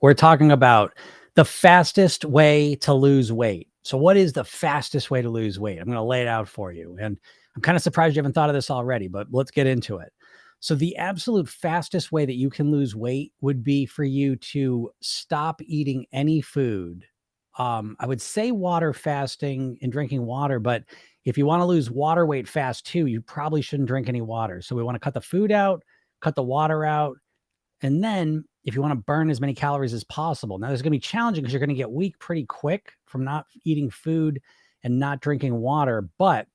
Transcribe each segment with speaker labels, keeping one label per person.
Speaker 1: We're talking about the fastest way to lose weight. So what is the fastest way to lose weight? I'm going to lay it out for you. And I'm kind of surprised you haven't thought of this already, but let's get into it. So the absolute fastest way that you can lose weight would be for you to stop eating any food. I would say water fasting and drinking water, but if you want to lose water weight fast too, you probably shouldn't drink any water. So we want to cut the food out, cut the water out, and then if you want to burn as many calories as possible. Now, there's going to be challenging because you're going to get weak pretty quick from not eating food and not drinking water. But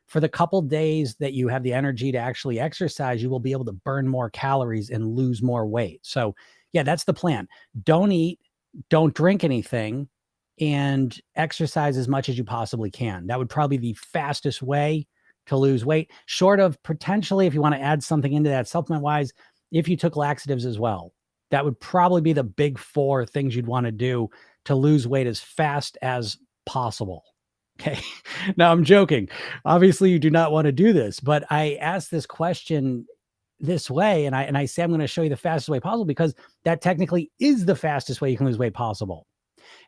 Speaker 1: for the couple days that you have the energy to actually exercise, you will be able to burn more calories and lose more weight. So, yeah, that's the plan. Don't eat, don't drink anything, and exercise as much as you possibly can. That would probably be the fastest way to lose weight, short of potentially, if you want to add something into that supplement wise, if you took laxatives as well. That would probably be the big four things you'd want to do to lose weight as fast as possible. Okay. Now I'm joking. Obviously, you do not want to do this, but I asked this question this way, and I say I'm going to show you the fastest way possible because that technically is the fastest way you can lose weight possible.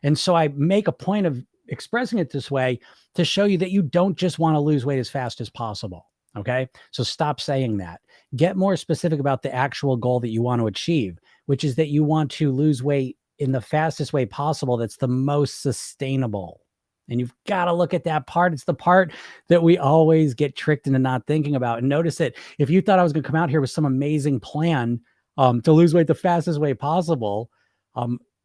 Speaker 1: And so I make a point of expressing it this way to show you that you don't just want to lose weight as fast as possible. Okay. So stop saying that. Get more specific about the actual goal that you want to achieve, which is that you want to lose weight in the fastest way possible that's the most sustainable. And you've got to look at that part. It's the part that we always get tricked into not thinking about. And notice it. If you thought I was going to come out here with some amazing plan to lose weight the fastest way possible,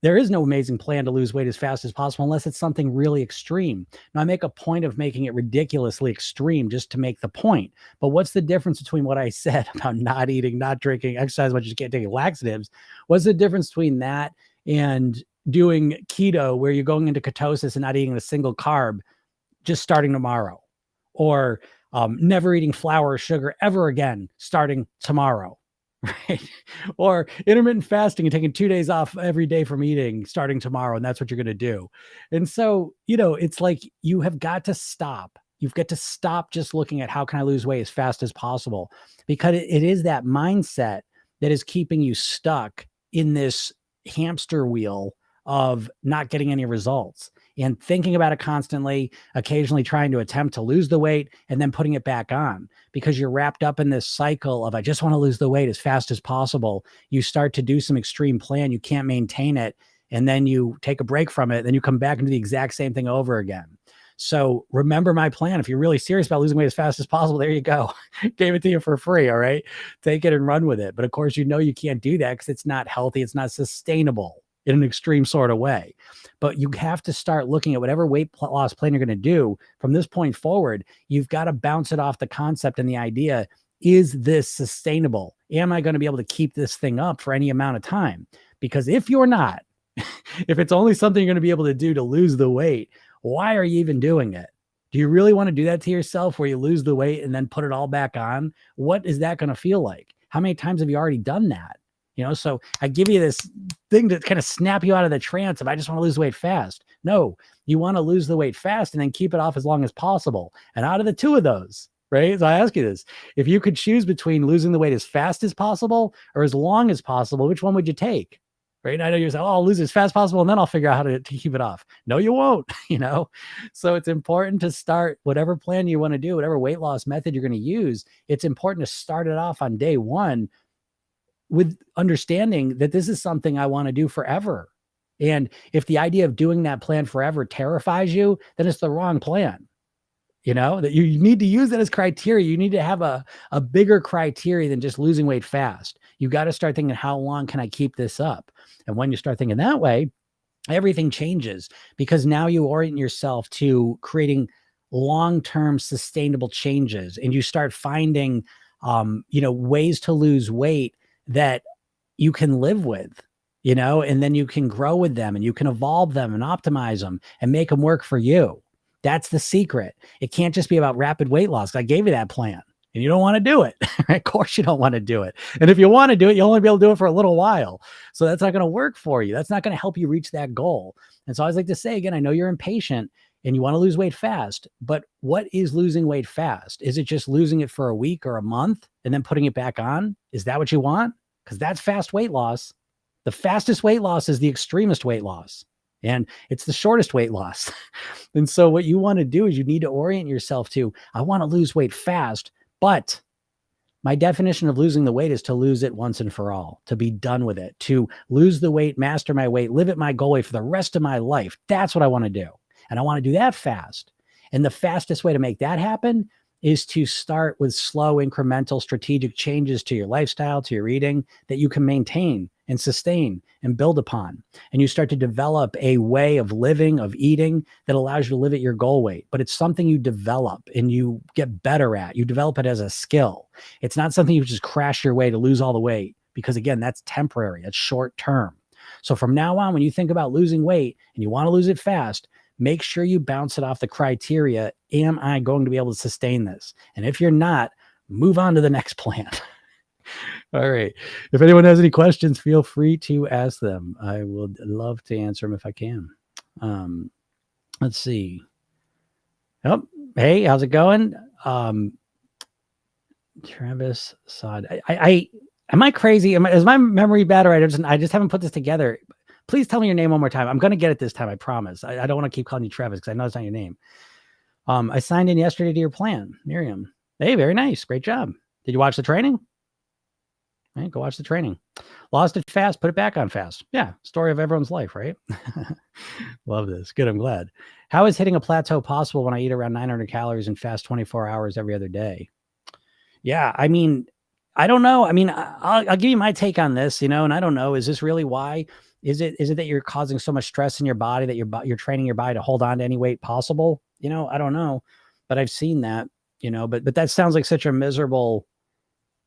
Speaker 1: there is no amazing plan to lose weight as fast as possible unless it's something really extreme. Now, I make a point of making it ridiculously extreme just to make the point. But what's the difference between what I said about not eating, not drinking, exercise much as you can't take laxatives? What's the difference between that and doing keto, where you're going into ketosis and not eating a single carb just starting tomorrow? Or never eating flour or sugar ever again starting tomorrow? Right. Or intermittent fasting and taking 2 days off every day from eating starting tomorrow. And that's what you're going to do. And so, it's like you have got to stop. You've got to stop just looking at how can I lose weight as fast as possible, because it is that mindset that is keeping you stuck in this hamster wheel of not getting any results and thinking about it constantly, occasionally trying to attempt to lose the weight and then putting it back on because you're wrapped up in this cycle of, I just want to lose the weight as fast as possible. You start to do some extreme plan. You can't maintain it. And then you take a break from it. Then you come back and do the exact same thing over again. So remember my plan. If you're really serious about losing weight as fast as possible, there you go. Gave it to you for free. All right. Take it and run with it. But of course, you can't do that because it's not healthy. It's not sustainable in an extreme sort of way. But you have to start looking at whatever weight loss plan you're going to do from this point forward. You've got to bounce it off the concept and the idea, is this sustainable? Am I going to be able to keep this thing up for any amount of time? Because if you're not, if it's only something you're going to be able to do to lose the weight, why are you even doing it? Do you really want to do that to yourself where you lose the weight and then put it all back on? What is that going to feel like? How many times have you already done that? So I give you this thing to kind of snap you out of the trance of, I just want to lose weight fast. No, you want to lose the weight fast and then keep it off as long as possible. And out of the two of those, right? So I ask you this, if you could choose between losing the weight as fast as possible or as long as possible, which one would you take? Right. And I know you're saying, I'll lose it as fast as possible and then I'll figure out how to keep it off. No, you won't, So it's important to start whatever plan you want to do, whatever weight loss method you're going to use. It's important to start it off on day one with understanding that this is something I want to do forever. And if the idea of doing that plan forever terrifies you, then it's the wrong plan. That you need to use that as criteria. You need to have a bigger criteria than just losing weight fast. You got to start thinking, how long can I keep this up? And when you start thinking that way, everything changes because now you orient yourself to creating long-term sustainable changes. And you start finding, ways to lose weight that you can live with, and then you can grow with them and you can evolve them and optimize them and make them work for you. That's the secret. It can't just be about rapid weight loss. I gave you that plan and you don't want to do it. Of course you don't want to do it. And if you want to do it, you'll only be able to do it for a little while. So that's not going to work for you. That's not going to help you reach that goal. And so I always like to say, again, I know you're impatient and you want to lose weight fast, but what is losing weight fast? Is it just losing it for a week or a month and then putting it back on? Is that what you want? Because that's fast weight loss. The fastest weight loss is the extremist weight loss, and it's the shortest weight loss. And so what you want to do is you need to orient yourself to, I want to lose weight fast, but my definition of losing the weight is to lose it once and for all, to be done with it, to lose the weight, master my weight, live at my goal weight for the rest of my life. That's what I want to do. And I want to do that fast. And the fastest way to make that happen is to start with slow, incremental, strategic changes to your lifestyle, to your eating that you can maintain and sustain and build upon. And you start to develop a way of living, of eating that allows you to live at your goal weight. But it's something you develop and you get better at. You develop it as a skill. It's not something you just crash your way to lose all the weight, because again, that's temporary, that's short term. So from now on, when you think about losing weight and you want to lose it fast, make sure you bounce it off the criteria. Am I going to be able to sustain this? And if you're not, move on to the next plan. All right. If anyone has any questions, feel free to ask them. I would love to answer them if I can. Let's see. Oh, hey, how's it going? Travis Sod. Am I crazy? Is my memory bad, or I just haven't put this together? Please tell me your name one more time. I'm going to get it this time. I promise. I don't want to keep calling you Travis because I know it's not your name. I signed in yesterday to your plan, Miriam. Hey, very nice. Great job. Did you watch the training? All right, go watch the training. Lost it fast, put it back on fast. Yeah, story of everyone's life, right? Love this. Good, I'm glad. How is hitting a plateau possible when I eat around 900 calories and fast 24 hours every other day? Yeah, I mean, I don't know. I mean, I'll give you my take on this, and I don't know. Is this really why? Is it that you're causing so much stress in your body that you're training your body to hold on to any weight possible? I don't know, but I've seen that, but that sounds like such a miserable.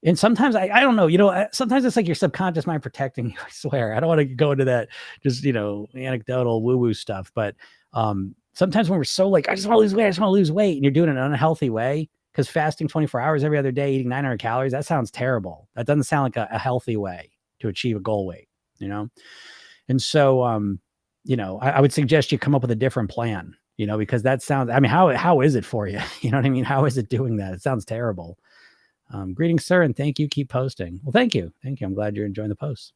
Speaker 1: And sometimes I don't know, sometimes it's like your subconscious mind protecting you. I swear. I don't want to go into that just, anecdotal woo-woo stuff. But sometimes when we're so like, I just want to lose weight, and you're doing it in an unhealthy way, because fasting 24 hours every other day, eating 900 calories, that sounds terrible. That doesn't sound like a healthy way to achieve a goal weight, And so, I would suggest you come up with a different plan, because that sounds, I mean, how is it for you? You know what I mean? How is it doing that? It sounds terrible. Greetings, sir, and thank you. Keep posting. Well, thank you. I'm glad you're enjoying the posts.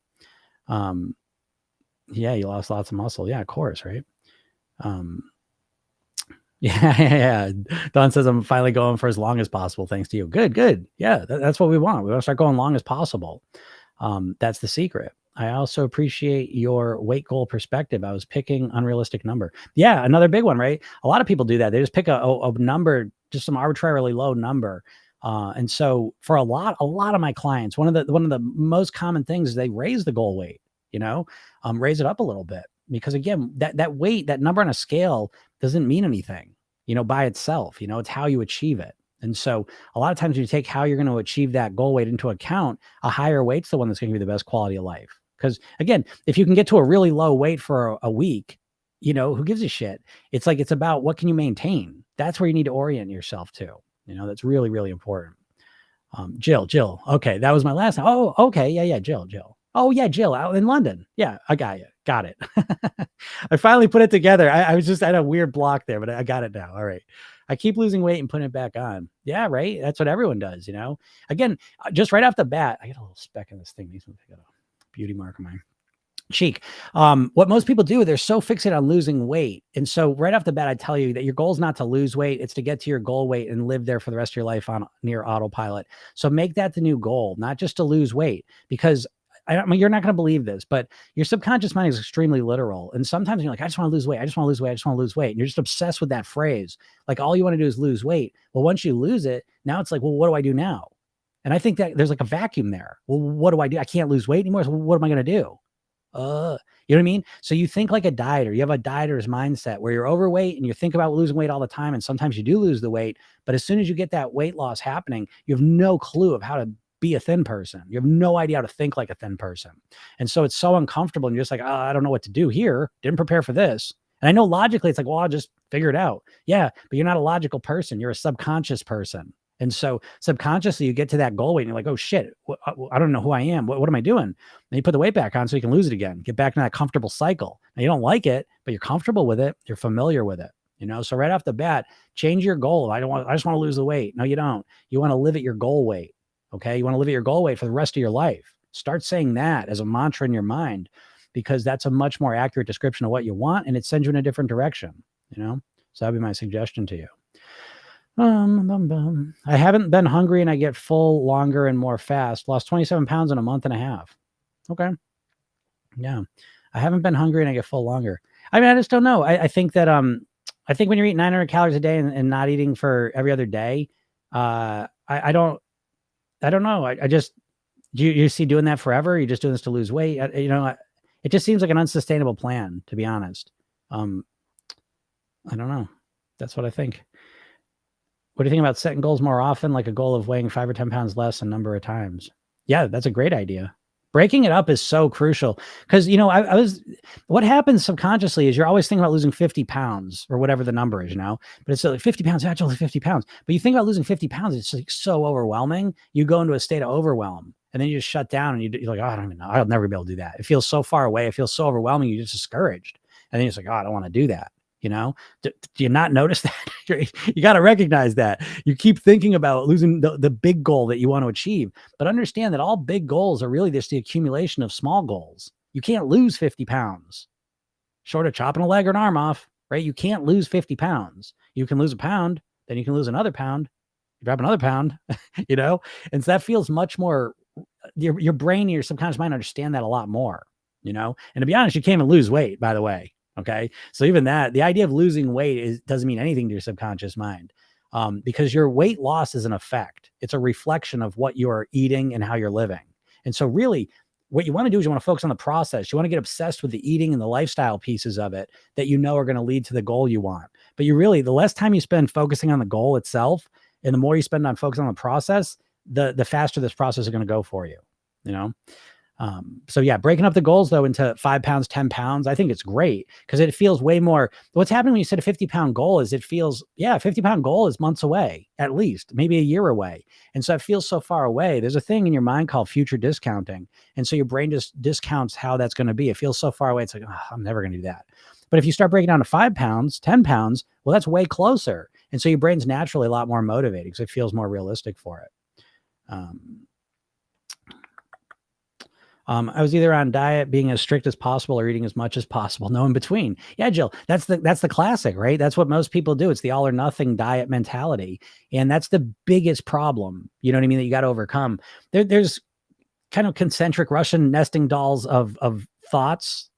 Speaker 1: Yeah, you lost lots of muscle. Yeah, of course, right? Yeah. Don says I'm finally going for as long as possible. Thanks to you. Good. Yeah, that's what we want. We want to start going long as possible. That's the secret. I also appreciate your weight goal perspective. I was picking unrealistic number. Yeah, another big one, right? A lot of people do that. They just pick a number, just some arbitrarily low number. And so for a lot of my clients, one of the most common things is they raise the goal weight, raise it up a little bit, because again, that weight, that number on a scale doesn't mean anything, by itself. It's how you achieve it. And so a lot of times when you take how you're going to achieve that goal weight into account, a higher weight's the one that's going to be the best quality of life. Because again, if you can get to a really low weight for a week, who gives a shit? It's like, it's about what can you maintain? That's where you need to orient yourself to. That's really, really important. Jill. Okay. That was my last name. Oh, okay. Yeah. Jill. Oh yeah. Jill out in London. Yeah. I got you. Got it. I finally put it together. I was just at a weird block there, but I got it now. All right. I keep losing weight and putting it back on. Yeah. Right. That's what everyone does, again, just right off the bat, I got a little speck in this thing. Needs to get a beauty mark on mine. Cheek. What most people do, they're so fixated on losing weight. And so right off the bat, I tell you that your goal is not to lose weight. It's to get to your goal weight and live there for the rest of your life on near autopilot. So make that the new goal, not just to lose weight, because I mean, you're not going to believe this, but your subconscious mind is extremely literal. And sometimes you're like, I just want to lose weight. I just want to lose weight. I just want to lose weight. And you're just obsessed with that phrase. Like all you want to do is lose weight. Well, once you lose it, now it's like, well, what do I do now? And I think that there's like a vacuum there. Well, what do I do? I can't lose weight anymore. So what am I going to do? You know what I mean? So you think like a dieter. You have a dieter's mindset where you're overweight and you think about losing weight all the time. And sometimes you do lose the weight. But as soon as you get that weight loss happening, you have no clue of how to be a thin person. You have no idea how to think like a thin person. And so it's so uncomfortable. And you're just like, I don't know what to do here. Didn't prepare for this. And I know logically it's like, well, I'll just figure it out. Yeah, but you're not a logical person. You're a subconscious person. And so subconsciously you get to that goal weight and you're like, oh shit, I don't know who I am. What am I doing? And you put the weight back on so you can lose it again, get back in that comfortable cycle. Now you don't like it, but you're comfortable with it. You're familiar with it, So right off the bat, change your goal. I just want to lose the weight. No, you don't. You want to live at your goal weight. Okay. You want to live at your goal weight for the rest of your life. Start saying that as a mantra in your mind, because that's a much more accurate description of what you want, and it sends you in a different direction, you know? So that'd be my suggestion to you. I haven't been hungry and I get full longer and more fast. Lost 27 pounds in a month and a half. Okay. Yeah. I haven't been hungry and I get full longer. I mean, I just don't know. I think that, I think when you're eating 900 calories a day and not eating for every other day, I don't know. I just, do you see doing that forever? You're just doing this to lose weight? It just seems like an unsustainable plan, to be honest. I don't know. That's what I think. What do you think about setting goals more often, like a goal of weighing 5 or 10 pounds less a number of times? Yeah, that's a great idea. Breaking it up is so crucial because, what happens subconsciously is you're always thinking about losing 50 pounds or whatever the number is, but it's like 50 pounds, actually 50 pounds. But you think about losing 50 pounds, it's like so overwhelming. You go into a state of overwhelm and then you just shut down and you're like, oh, I don't even know. I'll never be able to do that. It feels so far away. It feels so overwhelming. You're just discouraged. And then you're just like, oh, I don't want to do that. Do you not notice that? You got to recognize that. You keep thinking about losing the big goal that you want to achieve, but understand that all big goals are really just the accumulation of small goals. You can't lose 50 pounds short of chopping a leg or an arm off, right? You can't lose 50 pounds. You can lose a pound, then you can lose another pound, you drop another pound, and so that feels much more, your brain, your subconscious mind understand that a lot more, and to be honest, you can't even lose weight, by the way. Okay. So even that, the idea of losing weight doesn't mean anything to your subconscious mind, because your weight loss is an effect. It's a reflection of what you're eating and how you're living. And so really what you want to do is you want to focus on the process. You want to get obsessed with the eating and the lifestyle pieces of it that are going to lead to the goal you want. But the less time you spend focusing on the goal itself and the more you spend on focusing on the process, the faster this process is going to go for you, So yeah, breaking up the goals though into 5 pounds, 10 pounds, I think it's great because it feels way more. What's happening when you set a 50-pound goal is a 50-pound goal is months away, at least maybe a year away. And so it feels so far away. There's a thing in your mind called future discounting. And so your brain just discounts how that's going to be. It feels so far away. It's like, oh, I'm never going to do that. But if you start breaking down to 5 pounds, 10 pounds, well, that's way closer. And so your brain's naturally a lot more motivated because it feels more realistic for it. I was either on diet, being as strict as possible, or eating as much as possible. No in between. Yeah, Jill, that's the classic, right? That's what most people do. It's the all or nothing diet mentality. And that's the biggest problem, you know what I mean, that you got to overcome. There's kind of concentric Russian nesting dolls of thoughts,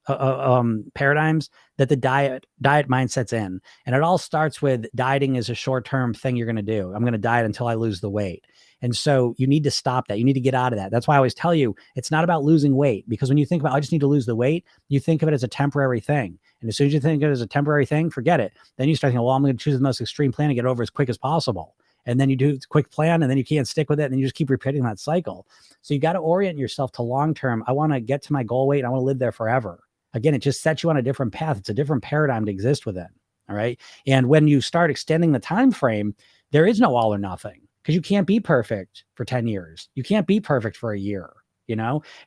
Speaker 1: paradigms that the diet mindset's in. And it all starts with dieting is a short-term thing you're going to do. I'm going to diet until I lose the weight. And so you need to stop that. You need to get out of that. That's why I always tell you, it's not about losing weight, because when you think about, I just need to lose the weight, you think of it as a temporary thing. And as soon as you think of it as a temporary thing, forget it. Then you start thinking, well, I'm going to choose the most extreme plan to get over as quick as possible. And then you do a quick plan and then you can't stick with it. And then you just keep repeating that cycle. So you got to orient yourself to long-term. I want to get to my goal weight and I want to live there forever. Again, it just sets you on a different path. It's a different paradigm to exist within. All right. And when you start extending the time frame, there is no all or nothing. Because you can't be perfect for 10 years. You can't be perfect for a year,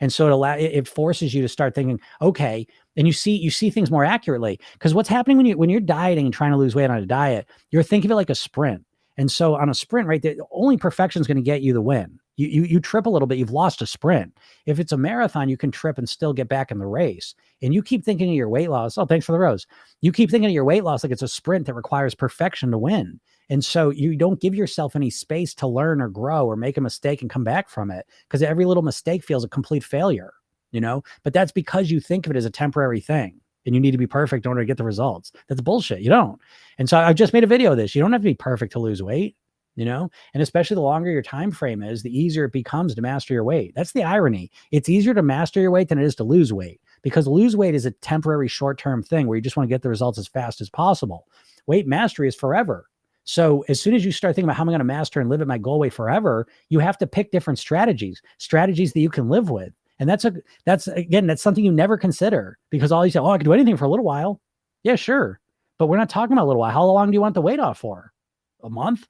Speaker 1: And so it forces you to start thinking, okay, and you see things more accurately. Because what's happening when you're dieting and trying to lose weight on a diet, you're thinking of it like a sprint. And so on a sprint, right, the only perfection is going to get you the win. You trip a little bit, you've lost a sprint. If it's a marathon, you can trip and still get back in the race. And you keep thinking of your weight loss. Oh, thanks for the rose. You keep thinking of your weight loss like it's a sprint that requires perfection to win. And so you don't give yourself any space to learn or grow or make a mistake and come back from it, because every little mistake feels a complete failure, but that's because you think of it as a temporary thing and you need to be perfect in order to get the results. That's bullshit. You don't. And so I've just made a video of this. You don't have to be perfect to lose weight, and especially the longer your time frame is, the easier it becomes to master your weight. That's the irony. It's easier to master your weight than it is to lose weight, because lose weight is a temporary short-term thing where you just want to get the results as fast as possible. Weight mastery is forever. So as soon as you start thinking about how am I going to master and live at my goal weight forever, you have to pick different strategies that you can live with. And that's something you never consider, because all you say, oh, I can do anything for a little while. Yeah, sure. But we're not talking about a little while. How long do you want the weight off for? A month?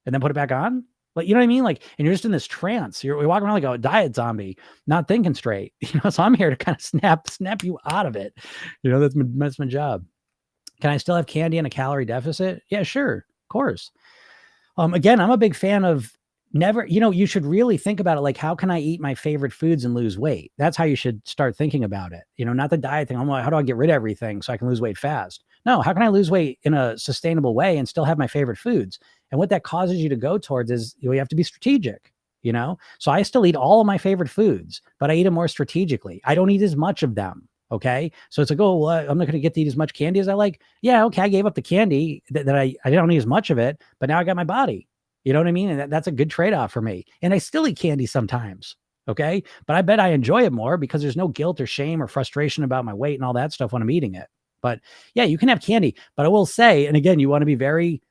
Speaker 1: And then put it back on? Like, you know what I mean? Like, and you're just in this trance. You're walking around like a diet zombie, not thinking straight. So I'm here to kind of snap you out of it. That's my job. Can I still have candy in a calorie deficit? Yeah, sure. Of course. Again, I'm a big fan of Never, you should really think about it like, how can I eat my favorite foods and lose weight? That's how you should start thinking about it. Not the diet thing. I'm like, how do I get rid of everything so I can lose weight fast? No, how can I lose weight in a sustainable way and still have my favorite foods? And what that causes you to go towards is you have to be strategic. So I still eat all of my favorite foods, but I eat them more strategically. I don't eat as much of them. Okay. So it's like, oh, well, I'm not going to get to eat as much candy as I like. Yeah. Okay. I gave up the candy that I don't eat as much of it, but now I got my body. You know what I mean? And that's a good trade-off for me. And I still eat candy sometimes. Okay. But I bet I enjoy it more because there's no guilt or shame or frustration about my weight and all that stuff when I'm eating it. But yeah, you can have candy. But I will say, and again, you want to be very,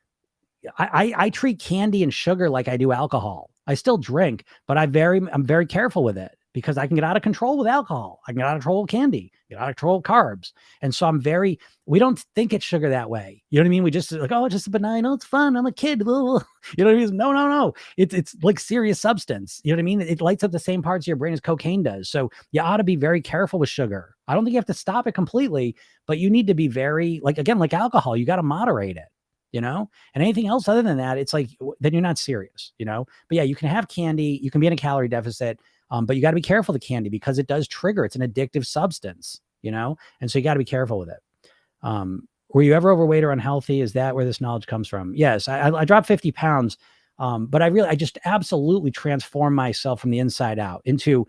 Speaker 1: I treat candy and sugar like I do alcohol. I still drink, but I'm very careful with it because I can get out of control with alcohol. I can get out of control with candy, get out of control with carbs. And so we don't think it's sugar that way. You know what I mean? We just like, oh, it's just a benign, oh, it's fun. I'm a kid. You know what I mean? No. It's like serious substance. You know what I mean? It lights up the same parts of your brain as cocaine does. So you ought to be very careful with sugar. I don't think you have to stop it completely, but you need to be very, like alcohol, you got to moderate it. And anything else other than that, it's like, then you're not serious, but yeah, you can have candy, you can be in a calorie deficit, but you got to be careful of the candy because it does trigger, it's an addictive substance, and so you got to be careful with it. Were you ever overweight or unhealthy? Is that where this knowledge comes from? Yes, I dropped 50 pounds, but I just absolutely transformed myself from the inside out into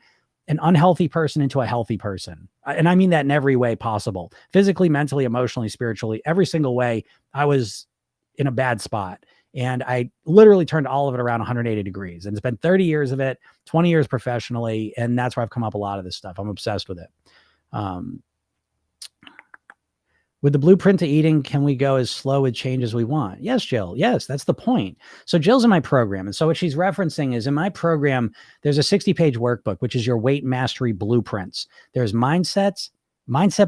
Speaker 1: an unhealthy person into a healthy person. And I mean that in every way possible, physically, mentally, emotionally, spiritually, every single way. I was in a bad spot. And I literally turned all of it around 180 degrees. And it's been 30 years of it, 20 years professionally. And that's where I've come up a lot of this stuff. I'm obsessed with it. With the blueprint to eating, can we go as slow with change as we want? Yes, Jill. Yes, that's the point. So Jill's in my program. And so what she's referencing is in my program, there's a 60-page workbook, which is your weight mastery blueprints. There's mindset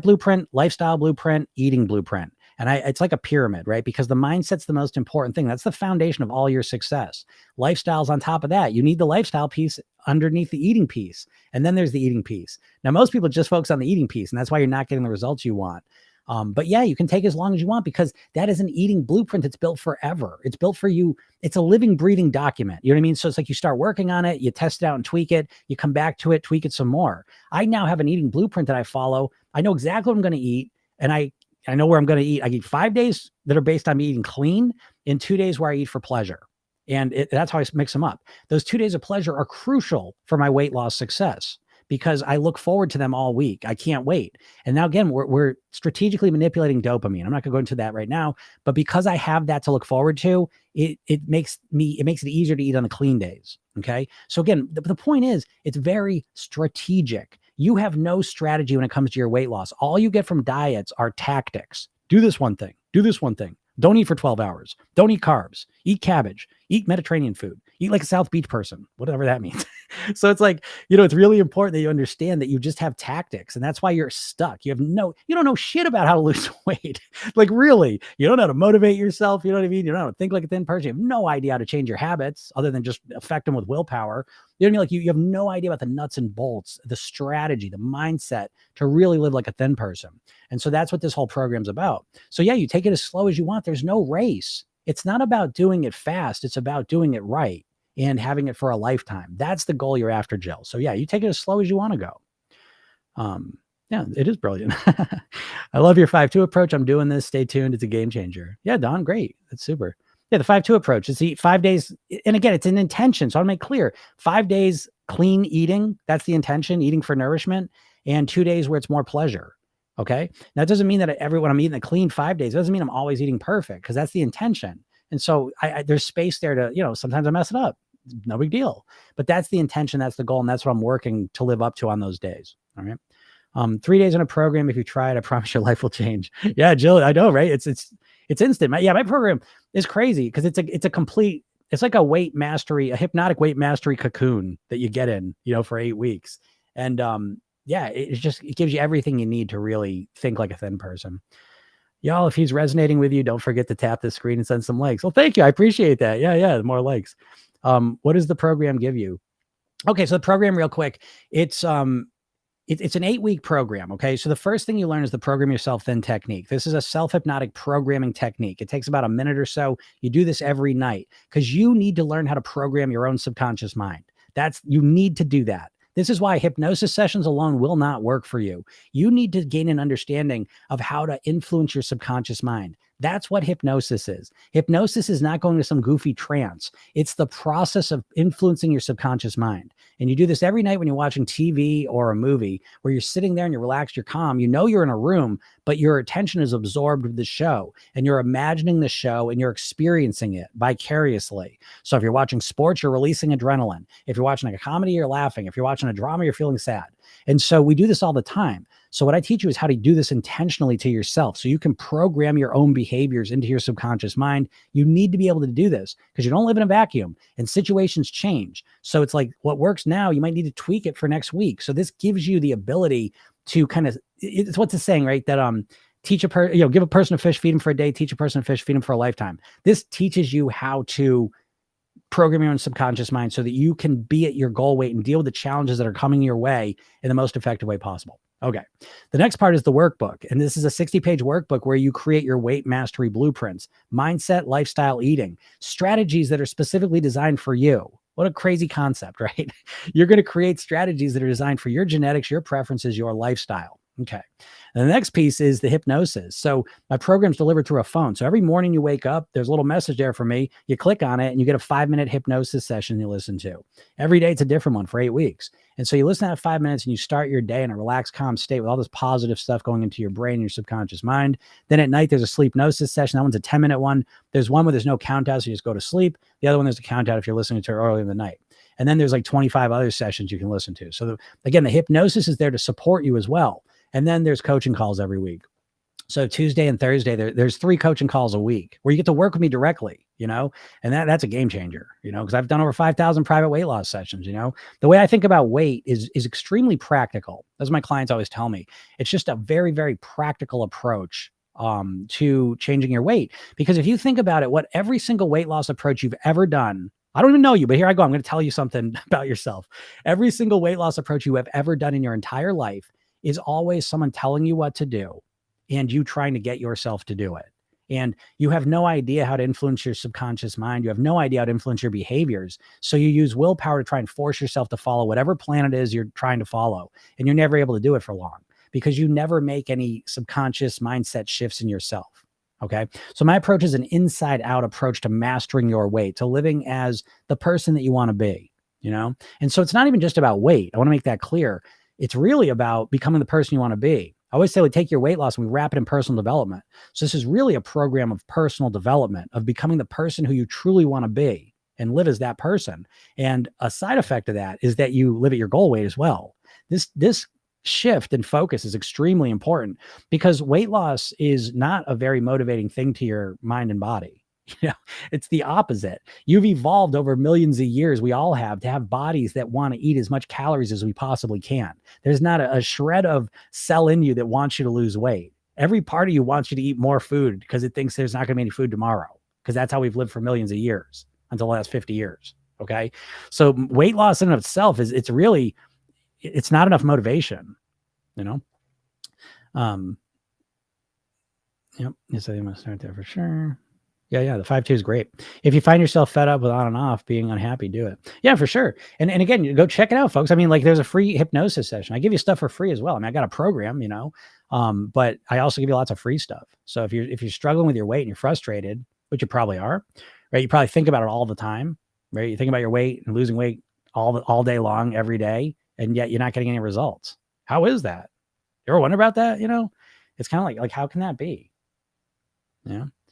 Speaker 1: blueprint, lifestyle blueprint, eating blueprint. And it's like a pyramid, right? Because the mindset's the most important thing. That's the foundation of all your success. Lifestyle's on top of that. You need the lifestyle piece underneath the eating piece. And then there's the eating piece. Now, most people just focus on the eating piece, and that's why you're not getting the results you want. But yeah, you can take as long as you want because that is an eating blueprint that's built forever. It's built for you. It's a living, breathing document. You know what I mean? So it's like you start working on it, you test it out and tweak it, you come back to it, tweak it some more. I now have an eating blueprint that I follow. I know exactly what I'm going to eat, and I know where I'm going to eat. I eat 5 days that are based on me eating clean and 2 days where I eat for pleasure. And that's how I mix them up. Those 2 days of pleasure are crucial for my weight loss success because I look forward to them all week. I can't wait. And now again, we're strategically manipulating dopamine. I'm not going to go into that right now, but because I have that to look forward to, it makes it easier to eat on the clean days. Okay. So again, the point is it's very strategic. You have no strategy when it comes to your weight loss. All you get from diets are tactics. Do this one thing. Do this one thing. Don't eat for 12 hours. Don't eat carbs. Eat cabbage. Eat Mediterranean food. Eat like a South Beach person, whatever that means. So it's like, it's really important that you understand that you just have tactics, and that's why you're stuck. You don't know shit about how to lose weight. Like really, you don't know how to motivate yourself. You know what I mean? You don't know how to think like a thin person. You have no idea how to change your habits other than just affect them with willpower. You know what I mean? Like you have no idea about the nuts and bolts, the strategy, the mindset to really live like a thin person. And so that's what this whole program's about. So yeah, you take it as slow as you want. There's no race. It's not about doing it fast. It's about doing it right and having it for a lifetime. That's the goal you're after, Jill. So yeah, you take it as slow as you want to go. Yeah, it is brilliant. I love your 5-2 approach. I'm doing this. Stay tuned. It's a game changer. Yeah, Don, great. That's super. Yeah, the 5-2 approach is eat 5 days. And again, it's an intention. So I'll make clear 5 days clean eating. That's the intention, eating for nourishment, and 2 days where it's more pleasure. Okay. Now, it doesn't mean that when I'm eating a clean 5 days, it doesn't mean I'm always eating perfect because that's the intention. And so there's space there to, sometimes I mess it up. No big deal. But that's the intention. That's the goal. And that's what I'm working to live up to on those days. All right. 3 days in a program. If you try it, I promise your life will change. Yeah, Jill, I know, right? It's instant. My program is crazy because it's like a weight mastery, a hypnotic weight mastery cocoon that you get in, for 8 weeks. And, yeah, it gives you everything you need to really think like a thin person. Y'all, if he's resonating with you, don't forget to tap the screen and send some likes. Well, thank you. I appreciate that. Yeah. More likes. What does the program give you? Okay. So the program real quick, it's it's an 8-week program. Okay. So the first thing you learn is the program yourself then technique. This is a self-hypnotic programming technique. It takes about a minute or so. You do this every night because you need to learn how to program your own subconscious mind. You need to do that. This is why hypnosis sessions alone will not work for you. You need to gain an understanding of how to influence your subconscious mind. That's what hypnosis is. Hypnosis is not going to some goofy trance. It's the process of influencing your subconscious mind. And you do this every night when you're watching TV or a movie where you're sitting there and you're relaxed, you're calm. You know you're in a room, but your attention is absorbed with the show and you're imagining the show and you're experiencing it vicariously. So if you're watching sports, you're releasing adrenaline. If you're watching a comedy, you're laughing. If you're watching a drama, you're feeling sad. And so we do this all the time. So what I teach you is how to do this intentionally to yourself so you can program your own behaviors into your subconscious mind. You need to be able to do this because you don't live in a vacuum and situations change. So it's like what works now, you might need to tweak it for next week. So this gives you the ability to kind of, it's what's the saying, right? That give a person a fish, feed him for a day, teach a person a fish, feed him for a lifetime. This teaches you how to program your own subconscious mind so that you can be at your goal weight and deal with the challenges that are coming your way in the most effective way possible. Okay. The next part is the workbook. And this is a 60-page workbook where you create your weight mastery blueprints, mindset, lifestyle, eating, strategies that are specifically designed for you. What a crazy concept, right? You're going to create strategies that are designed for your genetics, your preferences, your lifestyle. Okay. And the next piece is the hypnosis. So my program's delivered through a phone. So every morning you wake up, there's a little message there for me. You click on it and you get a 5-minute hypnosis session you listen to. Every day it's a different one for 8 weeks. And so you listen to that 5 minutes and you start your day in a relaxed, calm state with all this positive stuff going into your brain and your subconscious mind. Then at night, there's a sleepnosis session. That one's a 10-minute one. There's one where there's no countdown, so you just go to sleep. The other one, there's a countdown if you're listening to it early in the night. And then there's like 25 other sessions you can listen to. So again, the hypnosis is there to support you as well. And then there's coaching calls every week. So Tuesday and Thursday, there's 3 coaching calls a week where you get to work with me directly, and that's a game changer, because I've done over 5,000 private weight loss sessions. The way I think about weight is extremely practical. As my clients always tell me, it's just a very, very practical approach to changing your weight. Because if you think about it, what every single weight loss approach you've ever done, I don't even know you, but here I go. I'm going to tell you something about yourself. Every single weight loss approach you have ever done in your entire life is always someone telling you what to do and you trying to get yourself to do it. And you have no idea how to influence your subconscious mind. You have no idea how to influence your behaviors. So you use willpower to try and force yourself to follow whatever plan it is you're trying to follow. And you're never able to do it for long because you never make any subconscious mindset shifts in yourself. Okay. So my approach is an inside out approach to mastering your weight, to living as the person that you want to be, And so it's not even just about weight. I want to make that clear. It's really about becoming the person you want to be. I always say we take your weight loss and we wrap it in personal development. So this is really a program of personal development, of becoming the person who you truly want to be and live as that person. And a side effect of that is that you live at your goal weight as well. This shift in focus is extremely important because weight loss is not a very motivating thing to your mind and body. It's the opposite. You've evolved over millions of years. We all have to have bodies that want to eat as much calories as we possibly can. There's not a shred of cell in you that wants you to lose weight. Every part of you wants you to eat more food because it thinks there's not going to be any food tomorrow, because that's how we've lived for millions of years until the last 50 years. Okay. So weight loss in and of itself it's not enough motivation, Yep. So you must start there for sure. Yeah. The 5-2 is great. If you find yourself fed up with on and off, being unhappy, do it. Yeah, for sure. And again, go check it out, folks. I mean, like there's a free hypnosis session. I give you stuff for free as well. I mean, I got a program, but I also give you lots of free stuff. So if you're struggling with your weight and you're frustrated, which you probably are, right? You probably think about it all the time, right? You think about your weight and losing weight all day long, every day, and yet you're not getting any results. How is that? You ever wonder about that? It's kind of like how can that be?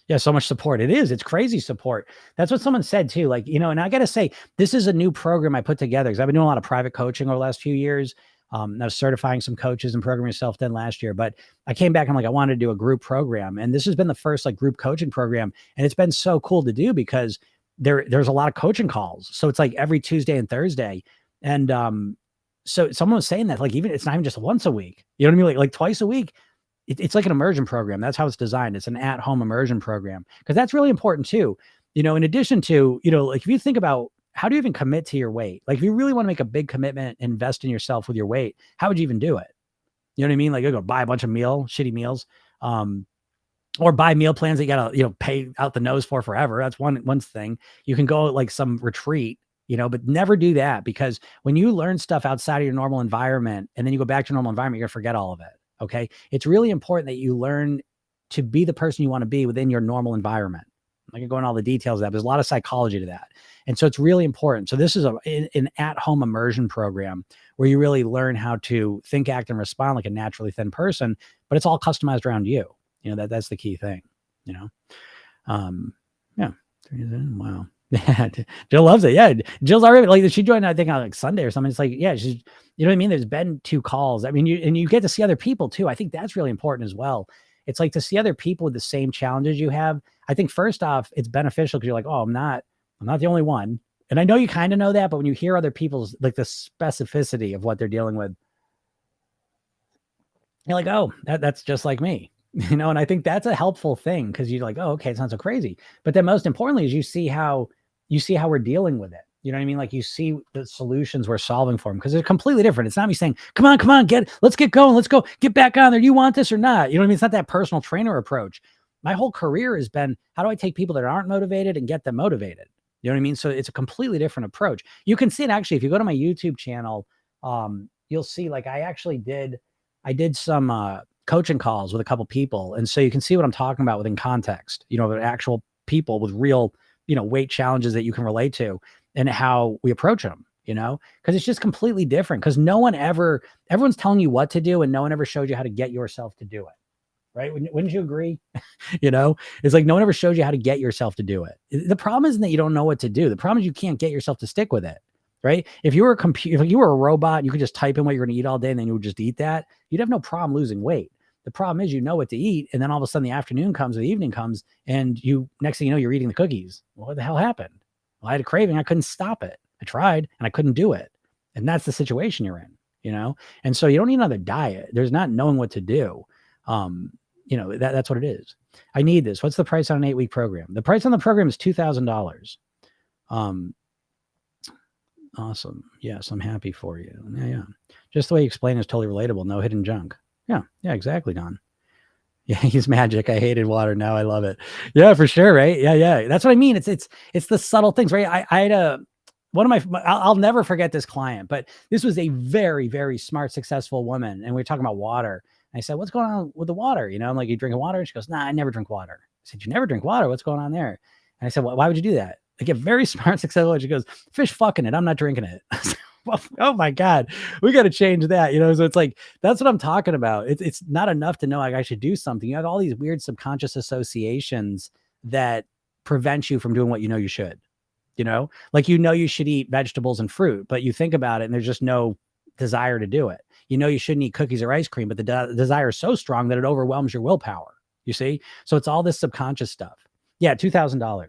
Speaker 1: Yeah, so much support. It is. It's crazy support. That's what someone said too. And I got to say, this is a new program I put together because I've been doing a lot of private coaching over the last few years. I was certifying some coaches and programming yourself then last year, but I came back and I wanted to do a group program. And this has been the first group coaching program. And it's been so cool to do because there's a lot of coaching calls. So it's every Tuesday and Thursday. And so someone was saying that even it's not even just once a week, you know what I mean? Like twice a week. It's like an immersion program. That's how it's designed. It's an at-home immersion program because that's really important too. In addition to, if you think about how do you even commit to your weight? Like if you really want to make a big commitment, invest in yourself with your weight, how would you even do it? You know what I mean? Like you go buy a bunch of shitty meals, or buy meal plans that you gotta, pay out the nose for forever. That's one thing. You can go like some retreat, but never do that, because when you learn stuff outside of your normal environment and then you go back to your normal environment, you're gonna forget all of it. Okay. It's really important that you learn to be the person you want to be within your normal environment. I can go into all the details of that. There's a lot of psychology to that. And so it's really important. So this is an at-home immersion program where you really learn how to think, act, and respond like a naturally thin person, but it's all customized around you. That's the key thing, yeah. Wow. Yeah. Jill loves it. Yeah. Jill's already like, she joined, I think on like Sunday or something. It's like, yeah, she's, you know what I mean? There's been 2 calls. I mean, you get to see other people too. I think that's really important as well. It's like to see other people with the same challenges you have. I think first off, it's beneficial because you're like, oh, I'm not the only one. And I know you kind of know that, but when you hear other people's, like the specificity of what they're dealing with, you're like, oh, that's just like me. And I think that's a helpful thing, because you're like, oh, okay, it's not so crazy. But then most importantly is you see how we're dealing with it. You know what I mean? Like you see the solutions we're solving for them, because they're completely different. It's not me saying, come on, let's get going. Let's go get back on there. You want this or not? You know what I mean? It's not that personal trainer approach. My whole career has been, how do I take people that aren't motivated and get them motivated? You know what I mean? So it's a completely different approach. You can see it actually, if you go to my YouTube channel, you'll see like I did some coaching calls with a couple people. And so you can see what I'm talking about within context, actual people with real, weight challenges that you can relate to, and how we approach them, because it's just completely different, because everyone's telling you what to do and no one ever showed you how to get yourself to do it. Right? Wouldn't you agree? It's like no one ever showed you how to get yourself to do it. The problem isn't that you don't know what to do. The problem is you can't get yourself to stick with it. Right? If you were a computer, if you were a robot, you could just type in what you're going to eat all day and then you would just eat that. You'd have no problem losing weight. The problem is, what to eat. And then all of a sudden the afternoon comes or the evening comes and next thing you know, you're eating the cookies. Well, what the hell happened? Well, I had a craving. I couldn't stop it. I tried and I couldn't do it. And that's the situation you're in, And so you don't need another diet. There's not knowing what to do. That's what it is. I need this. What's the price on an 8-week program? The price on the program is $2,000. Awesome. Yes, I'm happy for you. Yeah. Just the way you explain is totally relatable. No hidden junk. Yeah, exactly, Don. Yeah, he's magic. I hated water. Now I love it. Yeah, for sure. Right. Yeah. That's what I mean. It's the subtle things, right? I had one of my, I'll never forget this client, but this was a very, very smart, successful woman. And we were talking about water. And I said, what's going on with the water? I'm like, you drinking water? And she goes, nah, I never drink water. I said, you never drink water? What's going on there? And I said, well, why would you do that? I get very smart, successful. And she goes, fish fucking it. I'm not drinking it. Well, oh my God, we got to change that. So it's like, that's what I'm talking about. It's not enough to know like I should do something. You have all these weird subconscious associations that prevent you from doing what you should, like, you should eat vegetables and fruit, but you think about it and there's just no desire to do it. You shouldn't eat cookies or ice cream, but the desire is so strong that it overwhelms your willpower. You see? So it's all this subconscious stuff. Yeah. $2,000.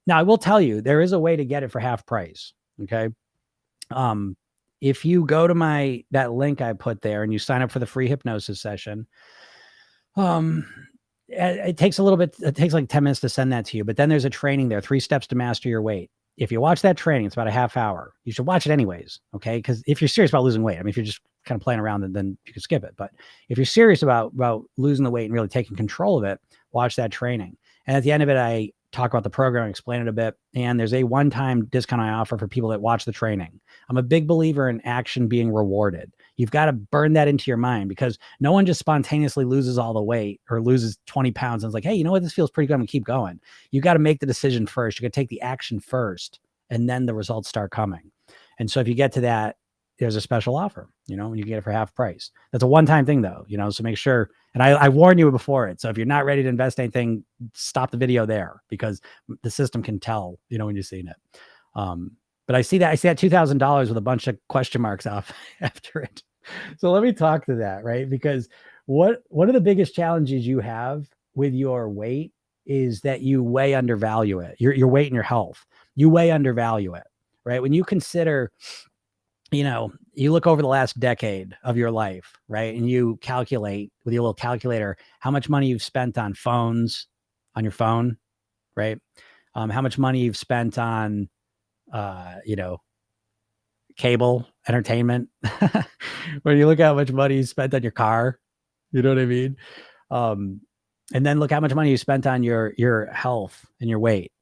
Speaker 1: Now I will tell you, there is a way to get it for half price. Okay. If you go to that link I put there and you sign up for the free hypnosis session, it takes like 10 minutes to send that to you, but then there's a training there, 3 steps to master your weight. If you watch that training, it's about a half hour. You should watch it anyways. Okay. Because if you're serious about losing weight, I mean, if you're just kind of playing around, then you can skip it. But if you're serious about losing the weight and really taking control of it, watch that training. And at the end of it, I talk about the program, explain it a bit. And there's a one-time discount I offer for people that watch the training. I'm a big believer in action being rewarded. You've got to burn that into your mind, because no one just spontaneously loses all the weight or loses 20 pounds and is like, hey, you know what? This feels pretty good. I'm gonna keep going. You got to make the decision first. You got to take the action first, and then the results start coming. And so if you get to that, there's a special offer, and you get it for half price. That's a one-time thing though, so make sure, and I warned you before it. So if you're not ready to invest anything, stop the video there, because the system can tell, when you've seen it. But I see that $2,000 with a bunch of question marks off after it. So let me talk to that, right? Because one of the biggest challenges you have with your weight is that you way undervalue it. Your weight and your health, you way undervalue it, right? When you consider, you look over the last decade of your life, right? And you calculate with your little calculator how much money you've spent on phones, on your phone, right? How much money you've spent on you know, cable, entertainment. When you look at how much money you spent on your car, you know what I mean? Um, and then look how much money you spent on your health and your weight,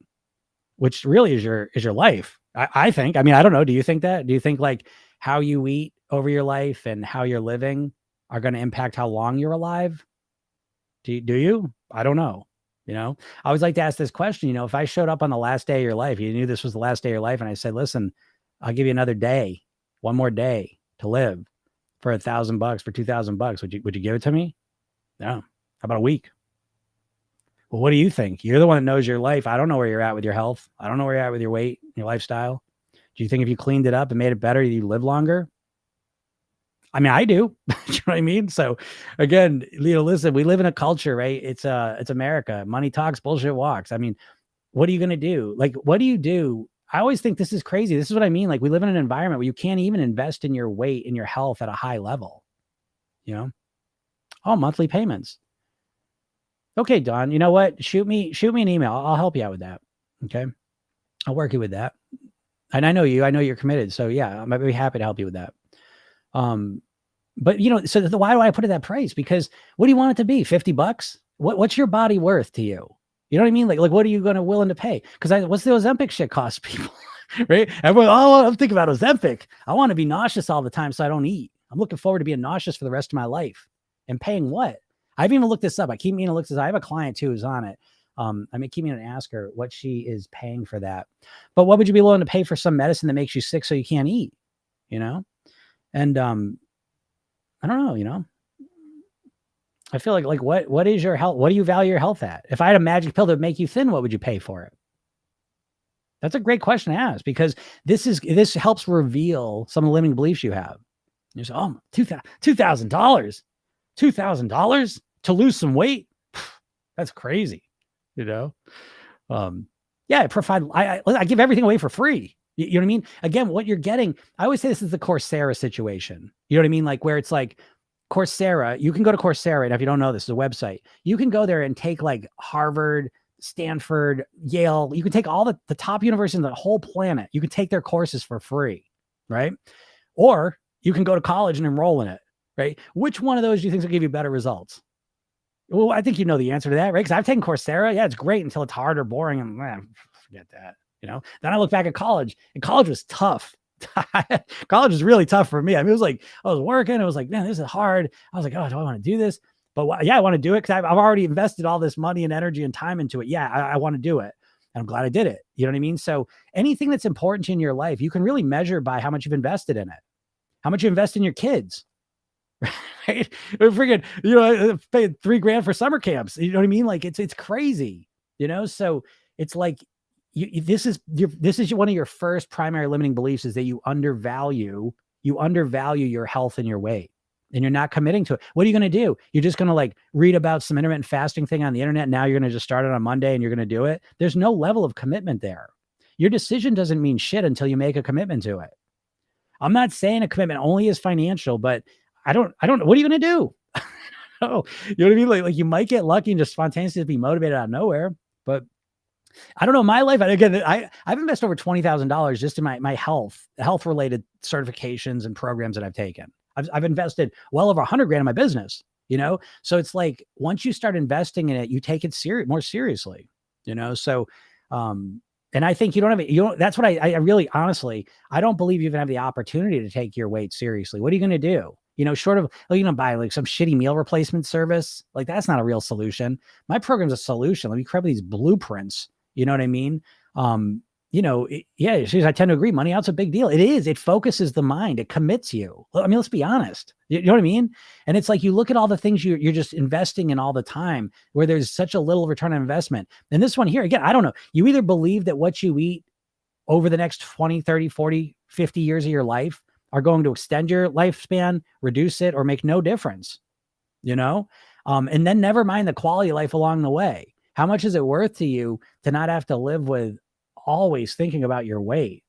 Speaker 1: which really is your life. I think. I mean, I don't know. Do you think that? Do you think like how you eat over your life and how you're living are going to impact how long you're alive? Do you? I don't know. You know, I always like to ask this question. You know, if I showed up on the last day of your life, you knew this was the last day of your life, and I said, "Listen, I'll give you another day, one more day to live for $1,000, for $2,000. Would you give it to me? No. How about a week? Well, what do you think? You're the one that knows your life. I don't know where you're at with your health. I don't know where you're at with your weight, your lifestyle. Do you think if you cleaned it up and made it better, you live longer? I mean, I do. You know what I mean? So again, you know, listen, we live in a culture, right? It's America. Money talks, bullshit walks. I mean, what are you going to do? Like, what do you do? I always think this is crazy. This is what I mean. Like, we live in an environment where you can't even invest in your weight and your health at a high level, you know? Oh, monthly payments. Okay, Don, you know what? Shoot me an email. I'll help you out with that. Okay. I'll work you with that. And I know you, I know you're committed. So yeah, I'm be happy to help you with that. But you know, so why do I put it that price? Because what do you want it to be? $50? What's your body worth to you? You know what I mean? Like what are you going to willing to pay? Because what's the Ozempic shit cost people? Right? Everyone, oh, I'm thinking about Ozempic. I want to be nauseous all the time so I don't eat. I'm looking forward to being nauseous for the rest of my life. And paying what? I've even looked this up. I keep meaning to look this up. I have a client too who's on it. I mean, keep meaning to ask her what she is paying for that. But what would you be willing to pay for some medicine that makes you sick so you can't eat? You know? And I don't know, you know. I feel like what is your health? What do you value your health at? If I had a magic pill that would make you thin, what would you pay for it? That's a great question to ask because this helps reveal some of the limiting beliefs you have. You say, oh, $2,000, $2,000 to lose some weight. That's crazy, you know? Yeah, I give everything away for free. You know what I mean? Again, what you're getting, I always say this is the Coursera situation. You know what I mean? Like where it's like Coursera, you can go to Coursera, and if you don't know, this is a website. You can go there and take like Harvard, Stanford, Yale. You can take all the top universities in the whole planet. You can take their courses for free, right? Or you can go to college and enroll in it, right? Which one of those do you think will give you better results? Well, I think you know the answer to that, right? Because I've taken Coursera. Yeah, it's great until it's hard or boring. And forget that, you know? Then I look back at college, and college was tough. College was really tough for me. I mean, it was like, I was working. It was like, man, this is hard. I was like, oh, do I want to do this? But yeah, I want to do it because I've already invested all this money and energy and time into it. Yeah, I want to do it. And I'm glad I did it. You know what I mean? So anything that's important to you in your life, you can really measure by how much you've invested in it, how much you invest in your kids. Right? Freaking, you know, I paid $3,000 for summer camps. You know what I mean? Like it's crazy, you know? So it's like, this is one of your first primary limiting beliefs is that you undervalue your health and your weight, and you're not committing to it. What are you going to do? You're just going to like read about some intermittent fasting thing on the internet. Now you're going to just start it on Monday and you're going to do it. There's no level of commitment there. Your decision doesn't mean shit until you make a commitment to it. I'm not saying a commitment only is financial, but I don't, what are you going to do? Oh, you know what I mean? Like you might get lucky and just spontaneously be motivated out of nowhere, but I don't know. My life, again, I've invested over $20,000 just in my health related certifications and programs that I've taken. I've invested well over $100,000 in my business, you know? So it's like, once you start investing in it, you take it more seriously, you know? So, and I think that's what I really, honestly, I don't believe you even have the opportunity to take your weight seriously. What are you going to do? You know, short of, buy like some shitty meal replacement service. Like that's not a real solution. My program's a solution. Let me create these blueprints. You know what I mean? You know, I tend to agree. Money out's a big deal. It is. It focuses the mind. It commits you. I mean, let's be honest. You know what I mean? And it's like you look at all the things you're just investing in all the time where there's such a little return on investment. And this one here, again, I don't know. You either believe that what you eat over the next 20, 30, 40, 50 years of your life are going to extend your lifespan, reduce it, or make no difference, you know? And then never mind the quality of life along the way. How much is it worth to you to not have to live with always thinking about your weight,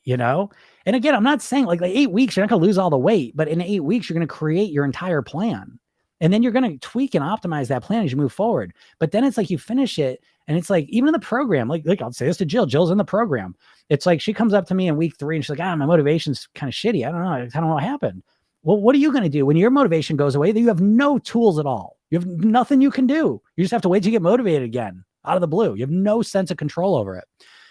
Speaker 1: you know? And again, I'm not saying like 8 weeks, you're not going to lose all the weight, but in 8 weeks, you're going to create your entire plan. And then you're going to tweak and optimize that plan as you move forward. But then it's like you finish it And it's like, even in the program, like I'll say this to Jill. Jill's in the program. It's like she comes up to me in week 3 and she's like, my motivation's kind of shitty. I don't know what happened. Well, what are you going to do when your motivation goes away? That you have no tools at all. You have nothing you can do. You just have to wait to get motivated again out of the blue. You have no sense of control over it.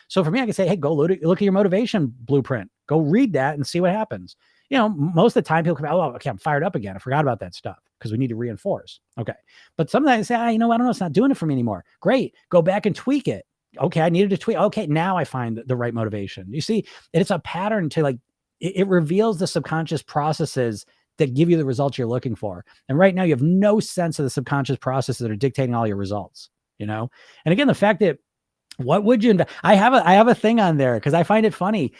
Speaker 1: So for me, I can say, hey, go look at your motivation blueprint. Go read that and see what happens. Most of the time people come out, okay, I'm fired up again. I forgot about that stuff because we need to reinforce. Okay. But sometimes I say, I don't know, it's not doing it for me anymore. Great. Go back and tweak it. Okay. I needed to tweak. Okay. Now I find the right motivation. You see, it's a pattern to it reveals the subconscious processes that give you the results you're looking for. And right now you have no sense of the subconscious processes that are dictating all your results, And again, the fact that what would you invest? I have a thing on there because I find it funny.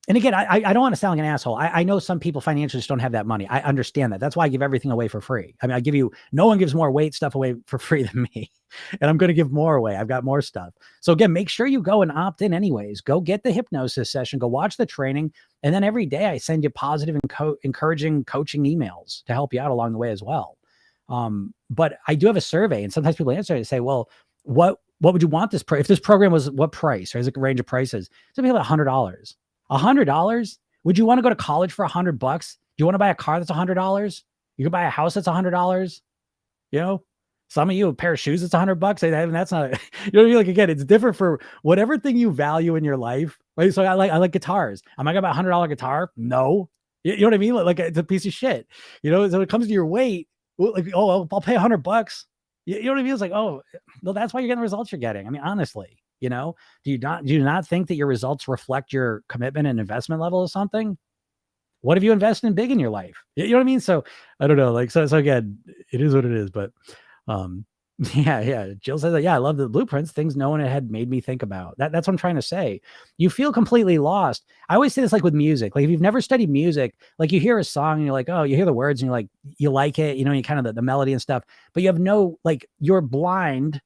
Speaker 1: And again, I don't want to sound like an asshole. I know some people financially just don't have that money. I understand that. That's why I give everything away for free. I mean, no one gives more weight stuff away for free than me. And I'm going to give more away. I've got more stuff. So again, make sure you go and opt in anyways. Go get the hypnosis session, go watch the training. And then every day I send you positive and encouraging coaching emails to help you out along the way as well. But I do have a survey, and sometimes people answer it and say, well, what would you want if this program was what price, or is it a range of prices? Some people $100. $100? Would you want to go to college for $100? Do you want to buy a car that's $100? You can buy a house that's $100. Some of you, a pair of shoes that's $100. And that's not, like, again, it's different for whatever thing you value in your life. Right? So I like guitars. Am I gonna buy $100 guitar? No. You know what I mean? Like it's a piece of shit. So when it comes to your weight, like, I'll pay $100. You know what I mean? It's like, oh, no, that's why you're getting the results you're getting. I mean, honestly. Do you not think that your results reflect your commitment and investment level of something? What have you invested in big in your life? You know what I mean? So I don't know. So again, it is what it is. But yeah. Jill says that, I love the blueprints, things no one had made me think about. That's what I'm trying to say. You feel completely lost. I always say this, like with music. Like if you've never studied music, like you hear a song and you're like, oh, you hear the words and you like it, you kind of the melody and stuff, but you have no, like, you're blind,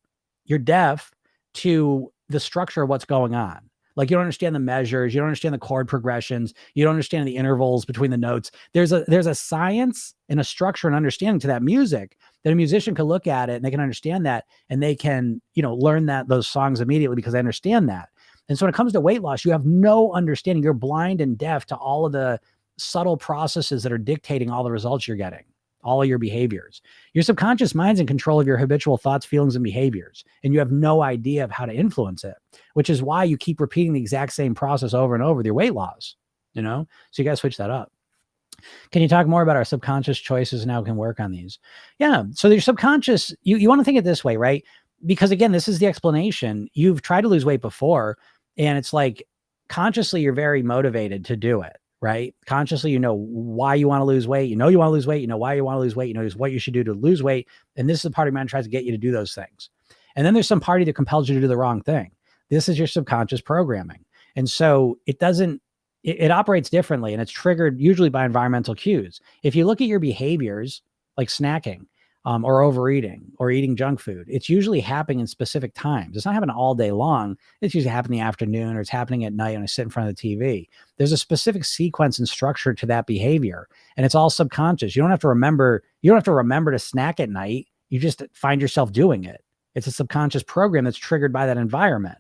Speaker 1: you're deaf to the structure of what's going on. Like you don't understand the measures, you don't understand the chord progressions, you don't understand the intervals between the notes. There's a science and a structure and understanding to that music that a musician can look at it and they can understand that, and they can, learn those songs immediately because they understand that. And so when it comes to weight loss, you have no understanding. You're blind and deaf to all of the subtle processes that are dictating all the results you're getting. All of your behaviors. Your subconscious mind's in control of your habitual thoughts, feelings, and behaviors, and you have no idea of how to influence it, which is why you keep repeating the exact same process over and over with your weight loss, So you got to switch that up. Can you talk more about our subconscious choices and how we can work on these? Yeah. So your subconscious, you want to think it this way, right? Because again, this is the explanation. You've tried to lose weight before, and it's like consciously you're very motivated to do it. Right? Consciously, why you want to lose weight. You want to lose weight. Why you want to lose weight. What you should do to lose weight. And this is the part of your mind tries to get you to do those things. And then there's some party that compels you to do the wrong thing. This is your subconscious programming. And so it operates differently, and it's triggered usually by environmental cues. If you look at your behaviors, like snacking, or overeating or eating junk food, it's usually happening in specific times. It's not happening all day long. It's usually happening in the afternoon, or it's happening at night when I sit in front of the TV. There's a specific sequence and structure to that behavior, and it's all subconscious. You don't have to remember to snack at night. You just find yourself doing it. It's a subconscious program that's triggered by that environment.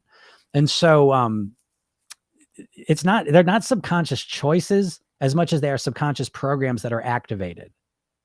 Speaker 1: And so they're not subconscious choices as much as they are subconscious programs that are activated.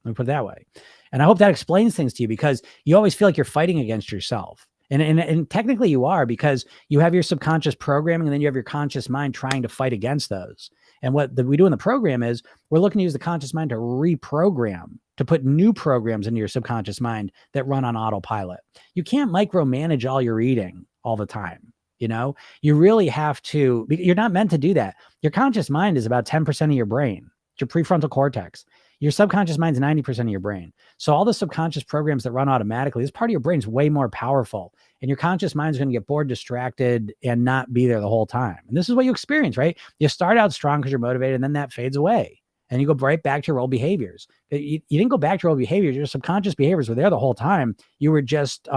Speaker 1: Let me put it that way. And I hope that explains things to you, because you always feel like you're fighting against yourself. And technically you are, because you have your subconscious programming, and then you have your conscious mind trying to fight against those. And what we do in the program is we're looking to use the conscious mind to reprogram, to put new programs into your subconscious mind that run on autopilot. You can't micromanage all your eating all the time. You really have to, you're not meant to do that. Your conscious mind is about 10% of your brain. It's your prefrontal cortex. Your subconscious mind is 90% of your brain. So all the subconscious programs that run automatically, this part of your brain is way more powerful. And your conscious mind is going to get bored, distracted, and not be there the whole time. And this is what you experience, right? You start out strong because you're motivated, and then that fades away. And you go right back to your old behaviors. You didn't go back to your old behaviors. Your subconscious behaviors were there the whole time. You were just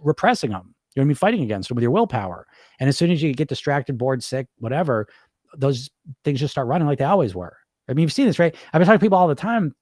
Speaker 1: repressing them. You're going to be fighting against them with your willpower. And as soon as you get distracted, bored, sick, whatever, those things just start running like they always were. I mean, you've seen this, right? I've been talking to people all the time,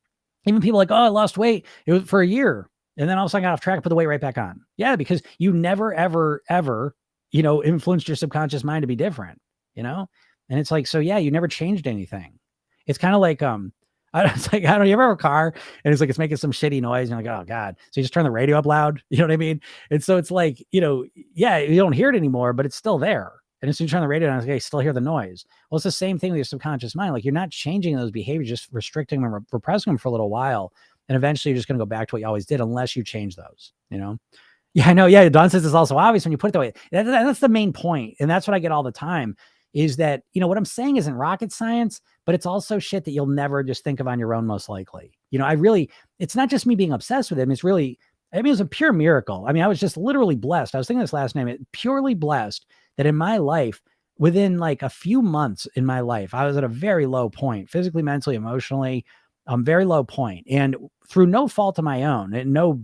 Speaker 1: even people like, oh, I lost weight. It was for a year. And then all of a sudden I got off track and put the weight right back on. Yeah, because you never, ever, ever, influenced your subconscious mind to be different, And it's like, so yeah, you never changed anything. It's kind of like, it's like, I don't know, you ever have a car and it's like, it's making some shitty noise. And you're like, oh God. So you just turn the radio up loud. You know what I mean? And so it's like, yeah, you don't hear it anymore, but it's still there. And as soon as you turn the radio on, it's like, you still hear the noise. Well, it's the same thing with your subconscious mind. Like you're not changing those behaviors, just restricting them, repressing them for a little while. And eventually you're just going to go back to what you always did unless you change those, Yeah, I know. Yeah. Don says it's also obvious when you put it that way. That's the main point. And that's what I get all the time is that, what I'm saying isn't rocket science, but it's also shit that you'll never just think of on your own, most likely. It's not just me being obsessed with him. It's really, it was a pure miracle. I was just literally blessed. I was thinking this last night, purely blessed that in my life, within like a few months in my life, I was at a very low point, physically, mentally, emotionally, very low point. And through no fault of my own and no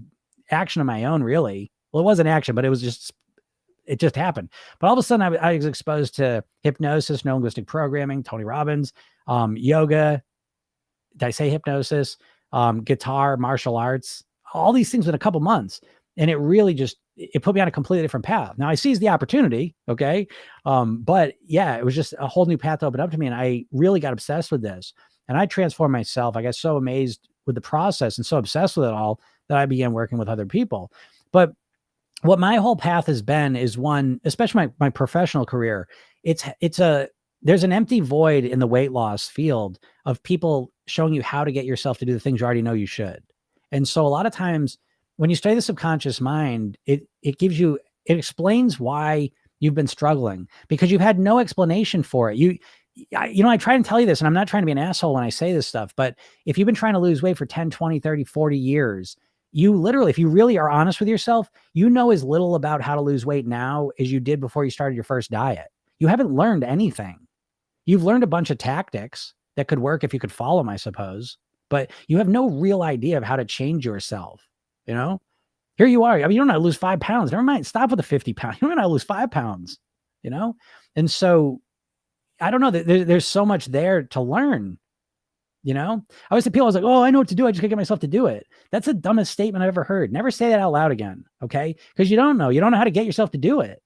Speaker 1: action of my own, really. Well, it wasn't action, but it just happened. But all of a sudden I was exposed to hypnosis, neurolinguistic programming, Tony Robbins, yoga. Did I say hypnosis? Guitar, martial arts, all these things in a couple months. And it really it put me on a completely different path. Now I seized the opportunity. Okay. But yeah, it was just a whole new path opened up to me. And I really got obsessed with this and I transformed myself. I got so amazed with the process and so obsessed with it all that I began working with other people. But what my whole path has been is one, especially my professional career, there's an empty void in the weight loss field of people showing you how to get yourself to do the things you already know you should. And so a lot of times when you study the subconscious mind, it explains why you've been struggling because you've had no explanation for it. I try and tell you this, and I'm not trying to be an asshole when I say this stuff, but if you've been trying to lose weight for 10, 20, 30, 40 years, you literally, if you really are honest with yourself, you know as little about how to lose weight now as you did before you started your first diet. You haven't learned anything. You've learned a bunch of tactics that could work if you could follow them, I suppose, but you have no real idea of how to change yourself. Here you are. You don't know how to lose 5 pounds. Never mind. Stop with the 50 pounds. You don't know how to lose 5 pounds, And so I don't know that there's so much there to learn. I always say people, I was like, oh, I know what to do. I just gotta get myself to do it. That's the dumbest statement I've ever heard. Never say that out loud again. Okay. Because you don't know how to get yourself to do it.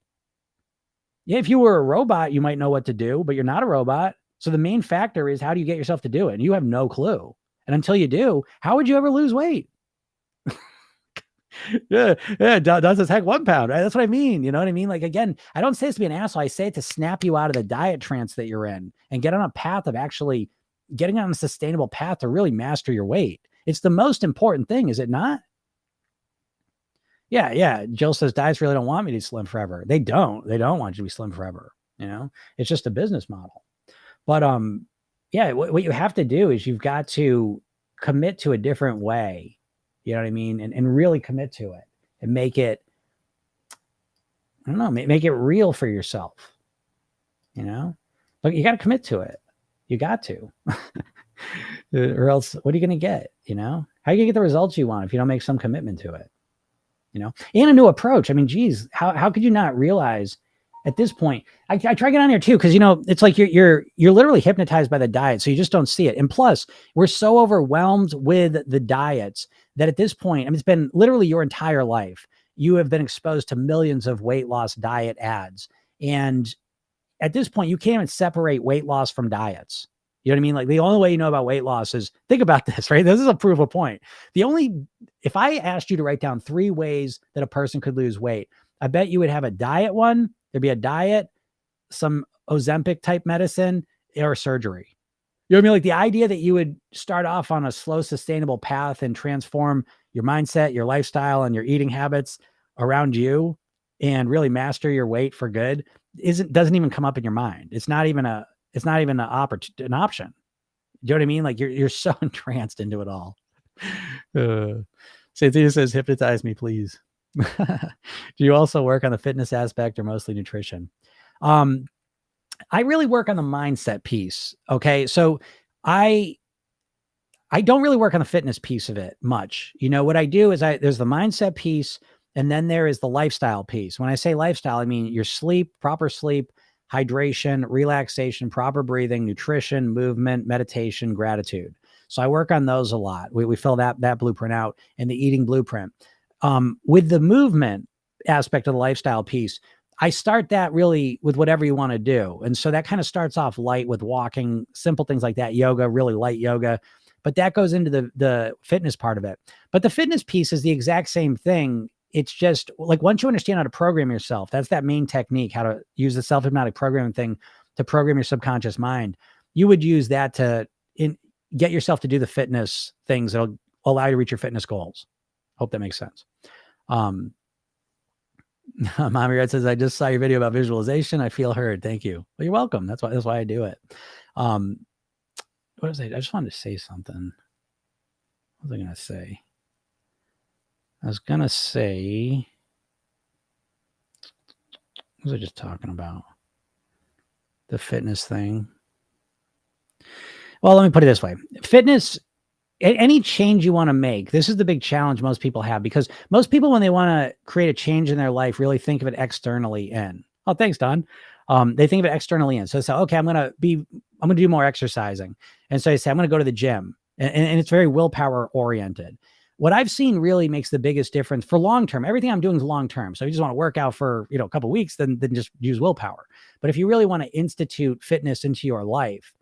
Speaker 1: Yeah. If you were a robot, you might know what to do, but you're not a robot. So the main factor is how do you get yourself to do it? And you have no clue. And until you do, how would you ever lose weight? Yeah. Does this heck 1 pound, right? That's what I mean. You know what I mean? Like, again, I don't say this to be an asshole. I say it to snap you out of the diet trance that you're in and get on a path of actually getting on a sustainable path to really master your weight. It's the most important thing, is it not? Yeah. Jill says diets really don't want me to be slim forever. They don't want you to be slim forever. It's just a business model. But yeah, what you have to do is you've got to commit to a different way. You know what I mean? And really commit to it and make it, I don't know, make it real for yourself. But you got to commit to it. You got to, or else what are you going to get? How are you going to get the results you want if you don't make some commitment to it? And a new approach. Geez, how could you not realize at this point? I try to get on here too, because it's like you're literally hypnotized by the diet, so you just don't see it. And plus, we're so overwhelmed with the diets that at this point, it's been literally your entire life. You have been exposed to millions of weight loss diet ads, and at this point, you can't even separate weight loss from diets. You know what I mean? Like the only way you know about weight loss is, think about this, right? This is a proof of point. If I asked you to write down 3 ways that a person could lose weight, I bet you would have a diet one. There'd be a diet, some Ozempic type medicine, or surgery. You know what I mean? Like the idea that you would start off on a slow, sustainable path and transform your mindset, your lifestyle, and your eating habits around you and really master your weight for good doesn't even come up in your mind. It's not even an option. Do you know what I mean? Like you're so entranced into it all. Santina says, hypnotize me, please. Do you also work on the fitness aspect or mostly nutrition? I really work on the mindset piece. Okay. So I don't really work on the fitness piece of it much. What I do is there's the mindset piece, and then there is the lifestyle piece. When I say lifestyle, I mean your sleep, proper sleep, hydration, relaxation, proper breathing, nutrition, movement, meditation, gratitude. So I work on those a lot. We fill that blueprint out in the eating blueprint. With the movement aspect of the lifestyle piece, I start that really with whatever you want to do. And so that kind of starts off light with walking, simple things like that, yoga, really light yoga, but that goes into the fitness part of it. But the fitness piece is the exact same thing. It's just like once you understand how to program yourself, that's that main technique, how to use the self-hypnotic programming thing to program your subconscious mind. You would use that to get yourself to do the fitness things that'll allow you to reach your fitness goals. Hope that makes sense. Mommy Red says, I just saw your video about visualization. I feel heard. Thank you. Well, you're welcome. That's why I do it. What was I just wanted to say something. What was I going to say? I was going to say, what was I just talking about? The fitness thing. Well, let me put it this way. Fitness, any change you want to make, this is the big challenge most people have, because most people, when they want to create a change in their life, really think of it externally in. Oh, thanks, Don. They think of it externally in. So they say, okay, I'm going to do more exercising. And so they say, I'm going to go to the gym. And it's very willpower oriented. What I've seen really makes the biggest difference for long-term. Everything I'm doing is long-term. So if you just want to work out for, a couple of weeks, then just use willpower. But if you really want to institute fitness into your life,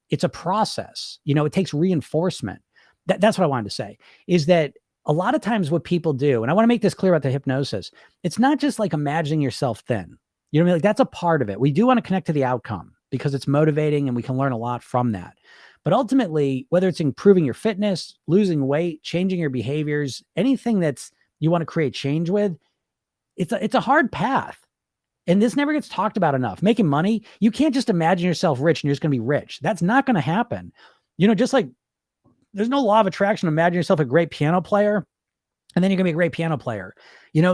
Speaker 1: it's a process. It takes reinforcement. That's what I wanted to say, is that a lot of times what people do, and I want to make this clear about the hypnosis, it's not just like imagining yourself thin. You know what I mean? Like, that's a part of it. We do want to connect to the outcome because it's motivating and we can learn a lot from that. But ultimately, whether it's improving your fitness, losing weight, changing your behaviors, anything that's you want to create change with, it's a hard path. And this never gets talked about enough. Making money, you can't just imagine yourself rich and you're just going to be rich. That's not going to happen. Just like there's no law of attraction. Imagine yourself a great piano player, and then you're going to be a great piano player.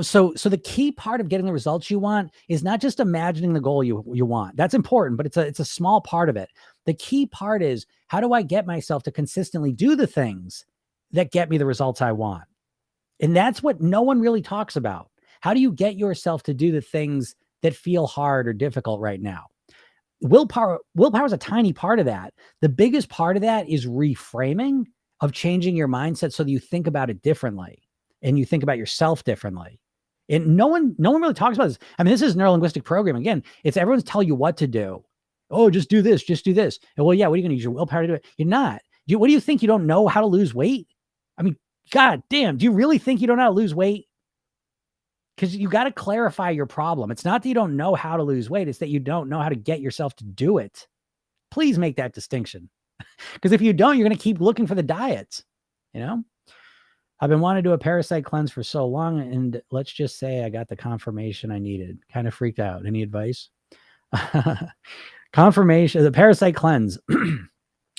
Speaker 1: So the key part of getting the results you want is not just imagining the goal you want. That's important, but it's a small part of it. The key part is, how do I get myself to consistently do the things that get me the results I want? And that's what no one really talks about. How do you get yourself to do the things that feel hard or difficult right now? Willpower is a tiny part of that. The biggest part of that is reframing, of changing your mindset so that you think about it differently and you think about yourself differently. And no one really talks about this. I mean, this is neurolinguistic programming. Again, it's everyone's telling you what to do. Oh, just do this, just do this. And well, yeah, what are you going to use your willpower to do it? You're not. What do you think? You don't know how to lose weight? I mean, God damn, do you really think you don't know how to lose weight? Because you got to clarify your problem. It's not that you don't know how to lose weight. It's that you don't know how to get yourself to do it. Please make that distinction. Because if you don't, you're going to keep looking for the diets. I've been wanting to do a parasite cleanse for so long, and let's just say I got the confirmation I needed. Kind of freaked out. Any advice? Confirmation, the parasite cleanse.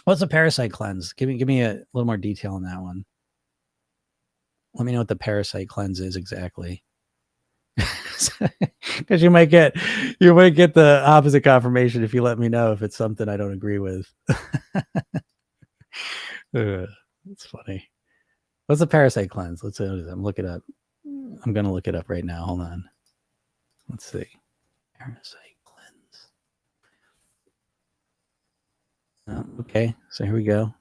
Speaker 1: What's a parasite cleanse? Give me a little more detail on that one. Let me know what the parasite cleanse is exactly. Because you might get the opposite confirmation if you let me know if it's something I don't agree with. It's funny. What's a parasite cleanse? Let's see. I'm look it up. I'm gonna look it up right now. Hold on. Let's see. Parasite cleanse. Okay, so here we go.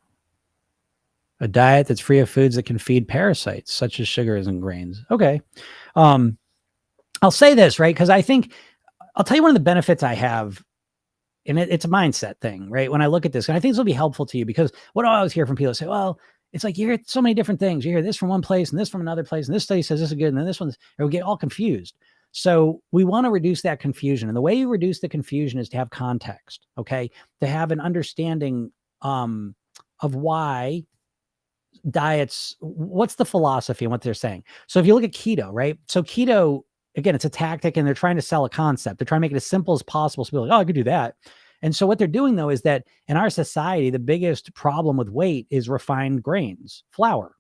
Speaker 1: A diet that's free of foods that can feed parasites, such as sugars and grains. Okay. I'll say this, right? Because I'll tell you one of the benefits I have, and it's a mindset thing, right? When I look at this, and I think this will be helpful to you, because what I always hear from people say, well, it's like you hear so many different things. You hear this from one place and this from another place, and this study says this is good, and then this one's, or we get all confused. So we want to reduce that confusion. And the way you reduce the confusion is to have context, okay? To have an understanding of why diets, what's the philosophy and what they're saying. So if you look at keto, right? So keto, again, it's a tactic, and they're trying to sell a concept. They're trying to make it as simple as possible. So people are like, oh, I could do that. And so what they're doing, though, is that in our society, the biggest problem with weight is refined grains, flour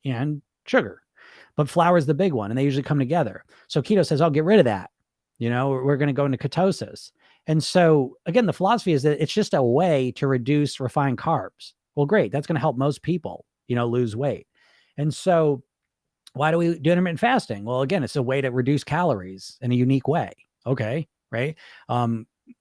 Speaker 1: and sugar. But flour is the big one, and they usually come together. So keto says, oh, get rid of that. We're going to go into ketosis. And so, again, the philosophy is that it's just a way to reduce refined carbs. Well, great. That's going to help most people, lose weight. And so why do we do intermittent fasting? Well, again, it's a way to reduce calories in a unique way. Okay, right?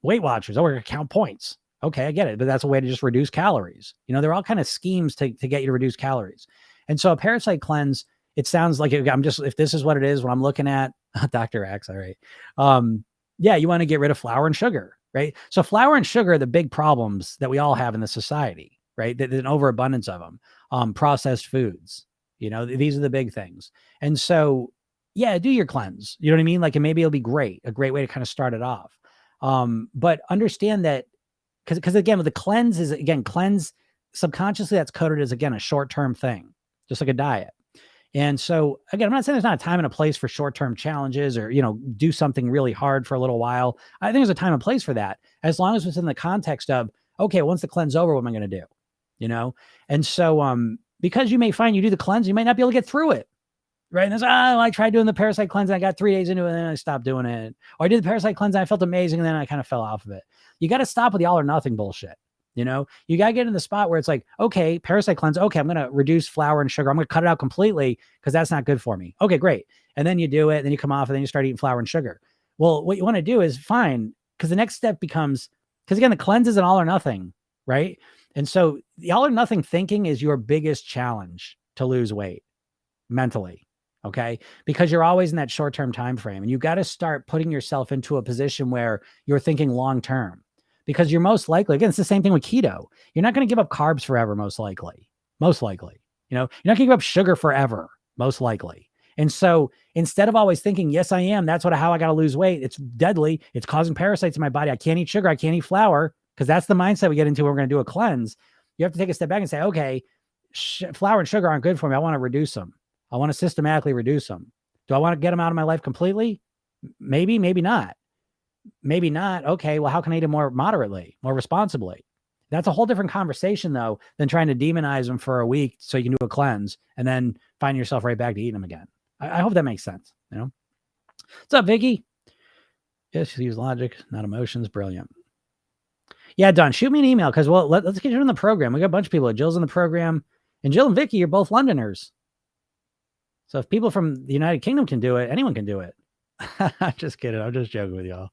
Speaker 1: Weight Watchers, we're going to count points. Okay, I get it, but that's a way to just reduce calories. They're all kind of schemes to get you to reduce calories. And so a parasite cleanse it sounds like if this is what it is, what I'm looking at, Dr. Axe, all right. Yeah, you want to get rid of flour and sugar, right? So flour and sugar are the big problems that we all have in the society, right? There's an overabundance of them. Processed foods, these are the big things. And so, yeah, do your cleanse. You know what I mean? Like, and maybe it'll be a great way to kind of start it off. But understand that because again, with the cleanse is cleanse subconsciously, that's coded as, again, a short-term thing, just like a diet. And so, again, I'm not saying there's not a time and a place for short-term challenges or, do something really hard for a little while. I think there's a time and place for that, as long as it's in the context of, okay, once the cleanse over, what am I going to do? And so, because you may find you do the cleanse, you might not be able to get through it. Right. And I tried doing the Parasite Cleanse and I got 3 days into it and then I stopped doing it. Or I did the Parasite Cleanse and I felt amazing and then I kind of fell off of it. You got to stop with the all or nothing bullshit. You got to get in the spot where it's like, okay, Parasite Cleanse. Okay, I'm going to reduce flour and sugar. I'm going to cut it out completely because that's not good for me. Okay, great. And then you do it, then you come off and then you start eating flour and sugar. Well, what you want to do is fine, because the next step becomes, because again, the cleanse is an all or nothing, right? And so the all or nothing thinking is your biggest challenge to lose weight mentally. Okay. Because you're always in that short-term time frame and you've got to start putting yourself into a position where you're thinking long-term, because you're most likely, again, it's the same thing with keto. You're not going to give up carbs forever. Most likely, you're not going to give up sugar forever. Most likely. And so instead of always thinking, yes, I am, that's how I got to lose weight. It's deadly. It's causing parasites in my body. I can't eat sugar. I can't eat flour, because that's the mindset we get into when we're going to do a cleanse. You have to take a step back and say, okay, flour and sugar aren't good for me. I want to reduce them. I want to systematically reduce them. Do I want to get them out of my life completely? Maybe, maybe not. Maybe not. Okay, well, how can I eat them more moderately, more responsibly? That's a whole different conversation, though, than trying to demonize them for a week so you can do a cleanse and then find yourself right back to eating them again. I hope that makes sense. What's up, Vicky? Yes, use logic, not emotions. Brilliant. Yeah, Don, shoot me an email because, well, let's get you in the program. We got a bunch of people. Jill's in the program. And Jill and Vicky, you're both Londoners. So if people from the United Kingdom can do it, anyone can do it. I'm just kidding. I'm just joking with y'all.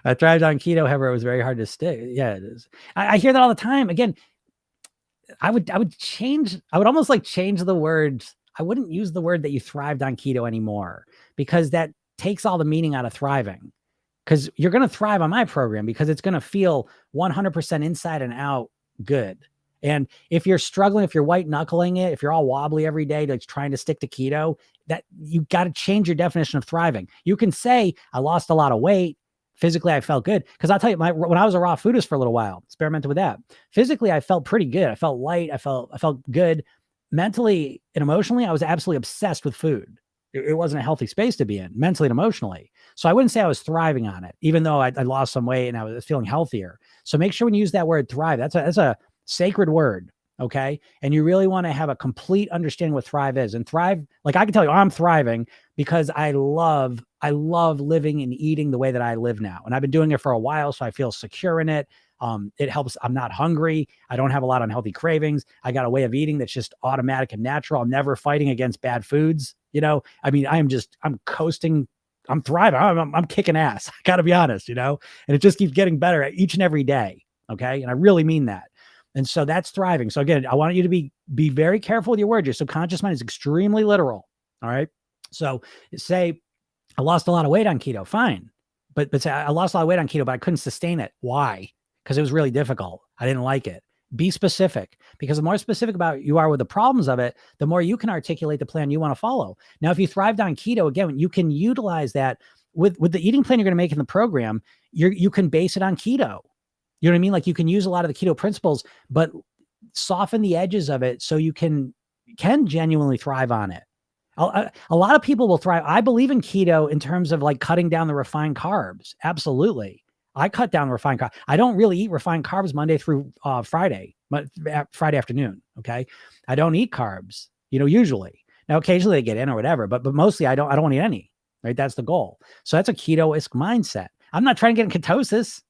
Speaker 1: I thrived on keto. However, it was very hard to stick. Yeah, it is. I hear that all the time. Again, I would almost like change the words. I wouldn't use the word that you thrived on keto anymore, because that takes all the meaning out of thriving. Because you're going to thrive on my program because it's going to feel 100% inside and out good. And if you're struggling, if you're white knuckling it, if you're all wobbly every day, like trying to stick to keto, that you got to change your definition of thriving. You can say, I lost a lot of weight. Physically, I felt good. Because I'll tell you, when I was a raw foodist for a little while, experimented with that. Physically, I felt pretty good. I felt light. I felt good. Mentally and emotionally, I was absolutely obsessed with food. It wasn't a healthy space to be in, mentally and emotionally. So I wouldn't say I was thriving on it, even though I lost some weight and I was feeling healthier. So make sure when you use that word thrive, that's a sacred word. Okay. And you really want to have a complete understanding what thrive is. And thrive, like I can tell you, I'm thriving because I love living and eating the way that I live now. And I've been doing it for a while, so I feel secure in it. It helps. I'm not hungry. I don't have a lot of unhealthy cravings. I got a way of eating that's just automatic and natural. I'm never fighting against bad foods. I mean, I'm coasting. I'm thriving. I'm kicking ass. I got to be honest, and it just keeps getting better each and every day. Okay. And I really mean that. And so that's thriving. So again, I want you to be very careful with your words. Your subconscious mind is extremely literal. All right. So say I lost a lot of weight on keto. Fine. But say I lost a lot of weight on keto, but I couldn't sustain it. Why? Because it was really difficult. I didn't like it. Be specific, because the more specific about you are with the problems of it, the more you can articulate the plan you want to follow. Now, if you thrived on keto, again, you can utilize that with the eating plan you're going to make in the program. You can base it on keto. You know what I mean? Like you can use a lot of the keto principles, but soften the edges of it so you can genuinely thrive on it. A lot of people will thrive. I believe in keto in terms of like cutting down the refined carbs. Absolutely. I cut down refined carbs. I don't really eat refined carbs Monday through Friday afternoon. Okay. I don't eat carbs, usually. Now, occasionally they get in or whatever, but mostly I don't want to eat any, right? That's the goal. So that's a keto-esque mindset. I'm not trying to get in ketosis.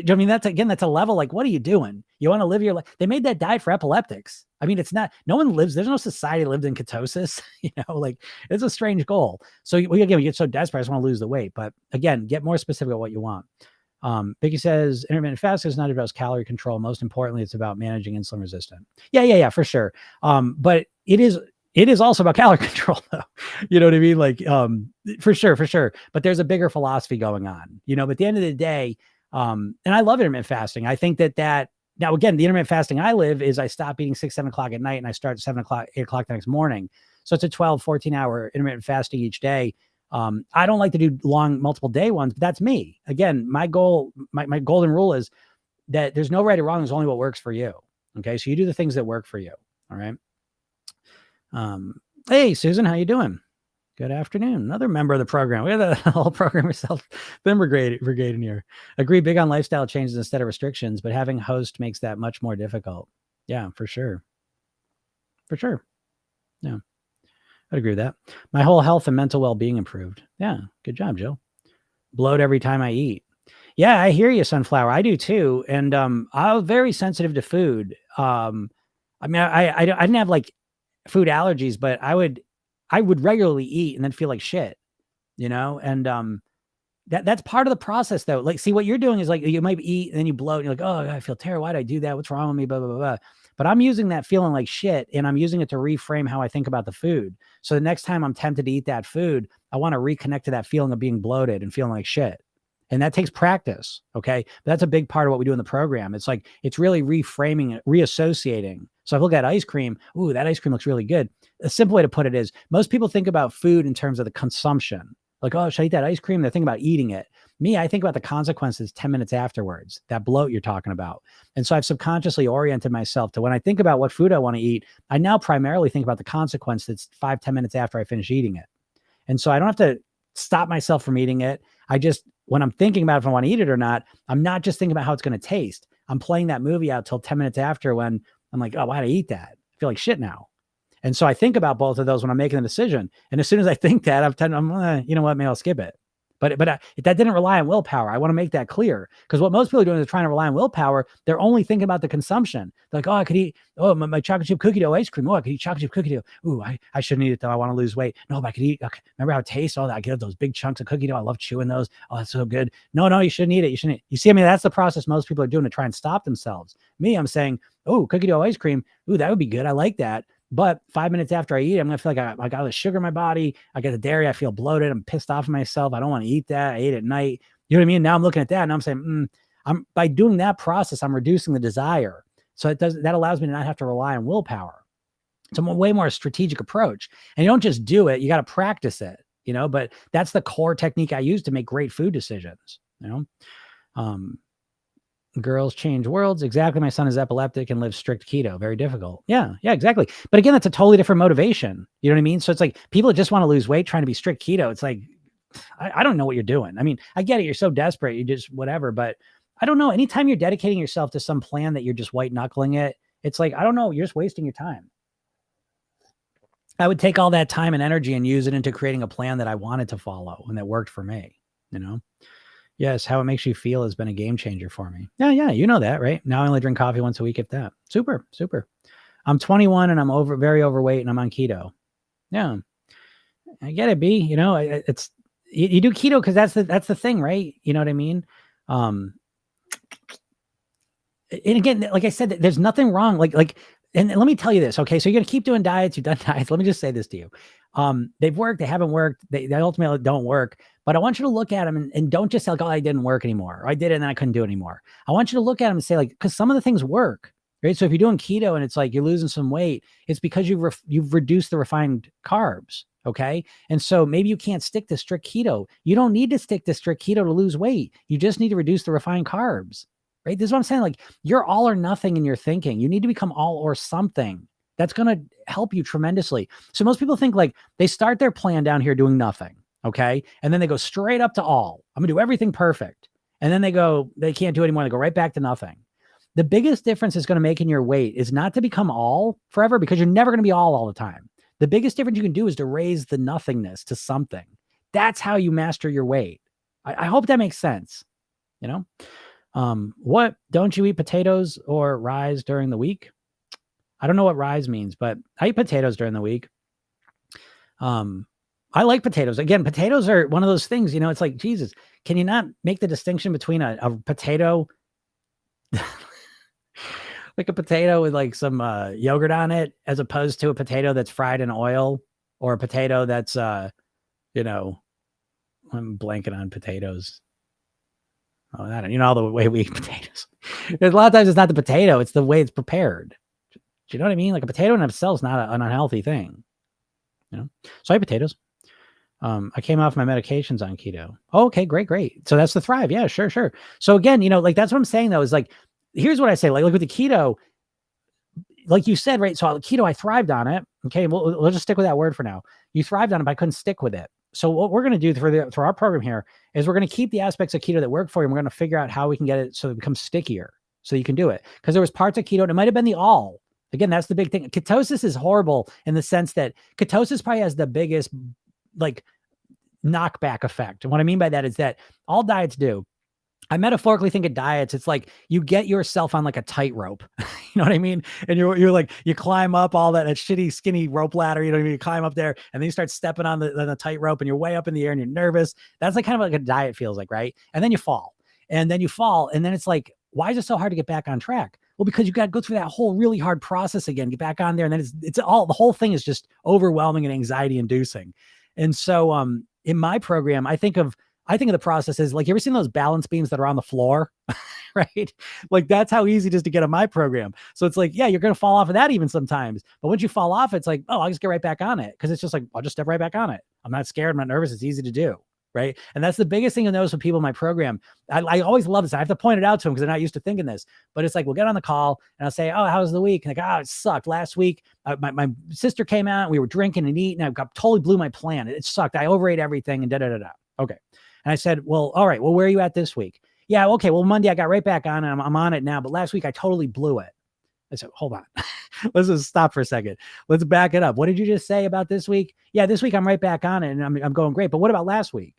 Speaker 1: I mean, that's a level, like, what are you doing? You want to live your life. They made that diet for epileptics. I mean, there's no society lived in ketosis, like it's a strange goal. So we get so desperate. I just want to lose the weight, but again, get more specific about what you want. Vicky says intermittent fasting is not about calorie control. Most importantly, it's about managing insulin resistance. Yeah, for sure. But it is, It is also about calorie control though. You know what I mean? Like, for sure, for sure. But there's a bigger philosophy going on, you know, but at the end of the day, and I love intermittent fasting. I think that now again, the intermittent fasting I live is I stop eating 6, 7 o'clock at night and I start at 7 o'clock, 8 o'clock the next morning. So it's a 12, 14 hour intermittent fasting each day. I don't like to do long multiple day ones, but that's me. Again, my goal, my golden rule is that there's no right or wrong. There's only what works for you. Okay. So you do the things that work for you. All right. Hey, Susan, how you doing? Good afternoon. Another member of the program. We have the whole program yourself. Been brigade in here. Agree big on lifestyle changes instead of restrictions, but having host makes that much more difficult. Yeah, for sure. For sure. Yeah, I'd agree with that. My whole health and mental well-being improved. Yeah, good job, Jill. Bloat every time I eat. Yeah, I hear you, Sunflower. I do too. And I'm very sensitive to food. I mean, I didn't have like food allergies, but I would regularly eat and then feel like shit, you know? And that's part of the process though. Like, see, what you're doing is like you might eat and then you bloat and you're like, oh, I feel terrible. Why did I do that? What's wrong with me? Blah, blah, blah, blah. But I'm using that feeling like shit and I'm using it to reframe how I think about the food. So the next time I'm tempted to eat that food, I want to reconnect to that feeling of being bloated and feeling like shit. And that takes practice. Okay. But that's a big part of what we do in the program. It's like, it's really reframing it, reassociating. So if I look at ice cream, ooh, that ice cream looks really good. A simple way to put it is most people think about food in terms of the consumption. Like, oh, should I eat that ice cream? They're thinking about eating it. Me, I think about the consequences 10 minutes afterwards, that bloat you're talking about. And so I've subconsciously oriented myself to when I think about what food I want to eat, I now primarily think about the consequence that's 5-10 minutes after I finish eating it. And so I don't have to stop myself from eating it. I just, when I'm thinking about if I want to eat it or not, I'm not just thinking about how it's going to taste. I'm playing that movie out till 10 minutes after when I'm like, oh, why did I eat that? I feel like shit now. And so I think about both of those when I'm making the decision. And as soon as I think that, I'm you know what, maybe I'll skip it. But that didn't rely on willpower. I want to make that clear because what most people are doing is trying to rely on willpower. They're only thinking about the consumption. They're like, oh, I could eat, my chocolate chip cookie dough ice cream. Oh, I could eat chocolate chip cookie dough. Ooh, I shouldn't eat it though. I want to lose weight. No, but I could eat. Okay. Remember how it tastes? Oh, I get those big chunks of cookie dough. I love chewing those. Oh, that's so good. No, you shouldn't eat it. You shouldn't. You see, I mean, that's the process most people are doing to try and stop themselves. Me, I'm saying, oh, cookie dough ice cream. Ooh, that would be good. I like that. But 5 minutes after I eat, I'm going to feel like I got all the sugar in my body. I get the dairy. I feel bloated. I'm pissed off at myself. I don't want to eat that. I ate at night. You know what I mean? Now I'm looking at that and I'm saying, by doing that process, I'm reducing the desire. So that allows me to not have to rely on willpower. It's a way more strategic approach. And you don't just do it. You got to practice it, you know, but that's the core technique I use to make great food decisions, you know? Girls change worlds. Exactly. My son is epileptic and lives strict keto. Very difficult. Yeah, exactly. But again, that's a totally different motivation. You know what I mean? So it's like people that just want to lose weight trying to be strict keto. It's like, I don't know what you're doing. I mean, I get it. You're so desperate. You just whatever. But I don't know. Anytime you're dedicating yourself to some plan that you're just white knuckling it, it's like, I don't know. You're just wasting your time. I would take all that time and energy and use it into creating a plan that I wanted to follow and that worked for me, you know? Yes, how it makes you feel has been a game changer for me. Yeah, you know that, right? Now I only drink coffee once a week, if that. Super. I'm 21 and I'm very overweight and I'm on keto. Yeah, I get it, B. You know, it's you do keto because that's the thing, right? You know what I mean? And again, like I said, there's nothing wrong. And let me tell you this, okay? So you're gonna keep doing diets. You've done diets. Let me just say this to you. They've worked. They haven't worked. They ultimately don't work. But I want you to look at them and don't just say like, oh, I didn't work anymore. Or I did it and then I couldn't do it anymore. I want you to look at them and say like, because some of the things work, right? So if you're doing keto and it's like you're losing some weight, it's because you've reduced the refined carbs, okay? And so maybe you can't stick to strict keto. You don't need to stick to strict keto to lose weight. You just need to reduce the refined carbs, right? This is what I'm saying. Like you're all or nothing in your thinking. You need to become all or something. That's going to help you tremendously. So most people think like they start their plan down here doing nothing. Okay. And then they go straight up to all. I'm gonna do everything perfect. And then they can't do it anymore. They go right back to nothing. The biggest difference is going to make in your weight is not to become all forever because you're never going to be all the time. The biggest difference you can do is to raise the nothingness to something. That's how you master your weight. I hope that makes sense. You know, what don't you eat potatoes or rye during the week? I don't know what rye means, but I eat potatoes during the week. I like potatoes. Again, potatoes are one of those things, you know, it's like, Jesus, can you not make the distinction between a potato? like a potato with like some yogurt on it, as opposed to a potato that's fried in oil, or a potato that's you know, I'm blanking on potatoes. Oh, I don't, all the way we eat potatoes. A lot of times it's not the potato, it's the way it's prepared. Do you know what I mean? Like a potato in itself is not an unhealthy thing. So I eat potatoes. I came off my medications on keto. Oh, okay, great. So that's the Thrive. Yeah, sure. So again, like that's what I'm saying though, is like, here's what I say, like with the keto, like you said, right? So keto, I thrived on it. Okay, we'll just stick with that word for now. You thrived on it, but I couldn't stick with it. So what we're going to do through our program here is we're going to keep the aspects of keto that work for you, and we're going to figure out how we can get it so it becomes stickier, so you can do it. Because there was parts of keto, and it might have been the all. Again, that's the big thing. Ketosis is horrible in the sense that ketosis probably has the biggest like knockback effect. And what I mean by that is that all diets do. I metaphorically think of diets. It's like you get yourself on like a tightrope. You know what I mean? And you're like, you climb up all that shitty, skinny rope ladder. You know what I mean? You climb up there and then you start stepping on the tightrope and you're way up in the air and you're nervous. That's like kind of like a diet feels like, right? And then you fall. And then it's like, why is it so hard to get back on track? Well, because you got to go through that whole really hard process again, get back on there. And then it's all, the whole thing is just overwhelming and anxiety inducing. And so in my program, I think of the process as like, you ever seen those balance beams that are on the floor, right? Like that's how easy it is to get on my program. So it's like, yeah, you're going to fall off of that even sometimes. But once you fall off, it's like, oh, I'll just get right back on it. Cause it's just like, I'll just step right back on it. I'm not scared. I'm not nervous. It's easy to do. Right. And that's the biggest thing I notice with people in my program. I always love this. I have to point it out to them because they're not used to thinking this, but it's like, we'll get on the call and I'll say, oh, how's the week? And like, oh, it sucked. Last week, my sister came out and we were drinking and eating. And I totally blew my plan. It sucked. I overate everything and da-da-da-da. Okay. And I said, well, all right, well, where are you at this week? Yeah. Okay. Well, Monday I got right back on and I'm on it now, but last week I totally blew it. I said, hold on, let's just stop for a second. Let's back it up. What did you just say about this week? Yeah, this week I'm right back on it and I'm going great. But what about last week?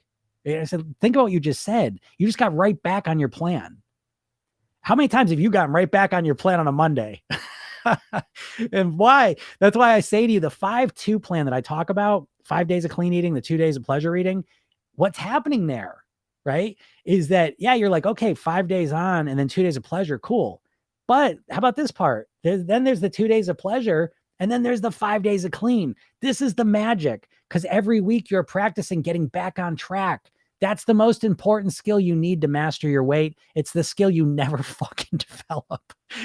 Speaker 1: And I said, think about what you just said. You just got right back on your plan. How many times have you gotten right back on your plan on a Monday? And why? That's why I say to you, the 5-2 plan that I talk about, 5 days of clean eating, the 2 days of pleasure eating, what's happening there, right? Is that, yeah, you're like, okay, 5 days on and then 2 days of pleasure. Cool. But how about this part? Then there's the 2 days of pleasure and then there's the 5 days of clean. This is the magic because every week you're practicing getting back on track. That's the most important skill you need to master your weight. It's the skill you never fucking develop.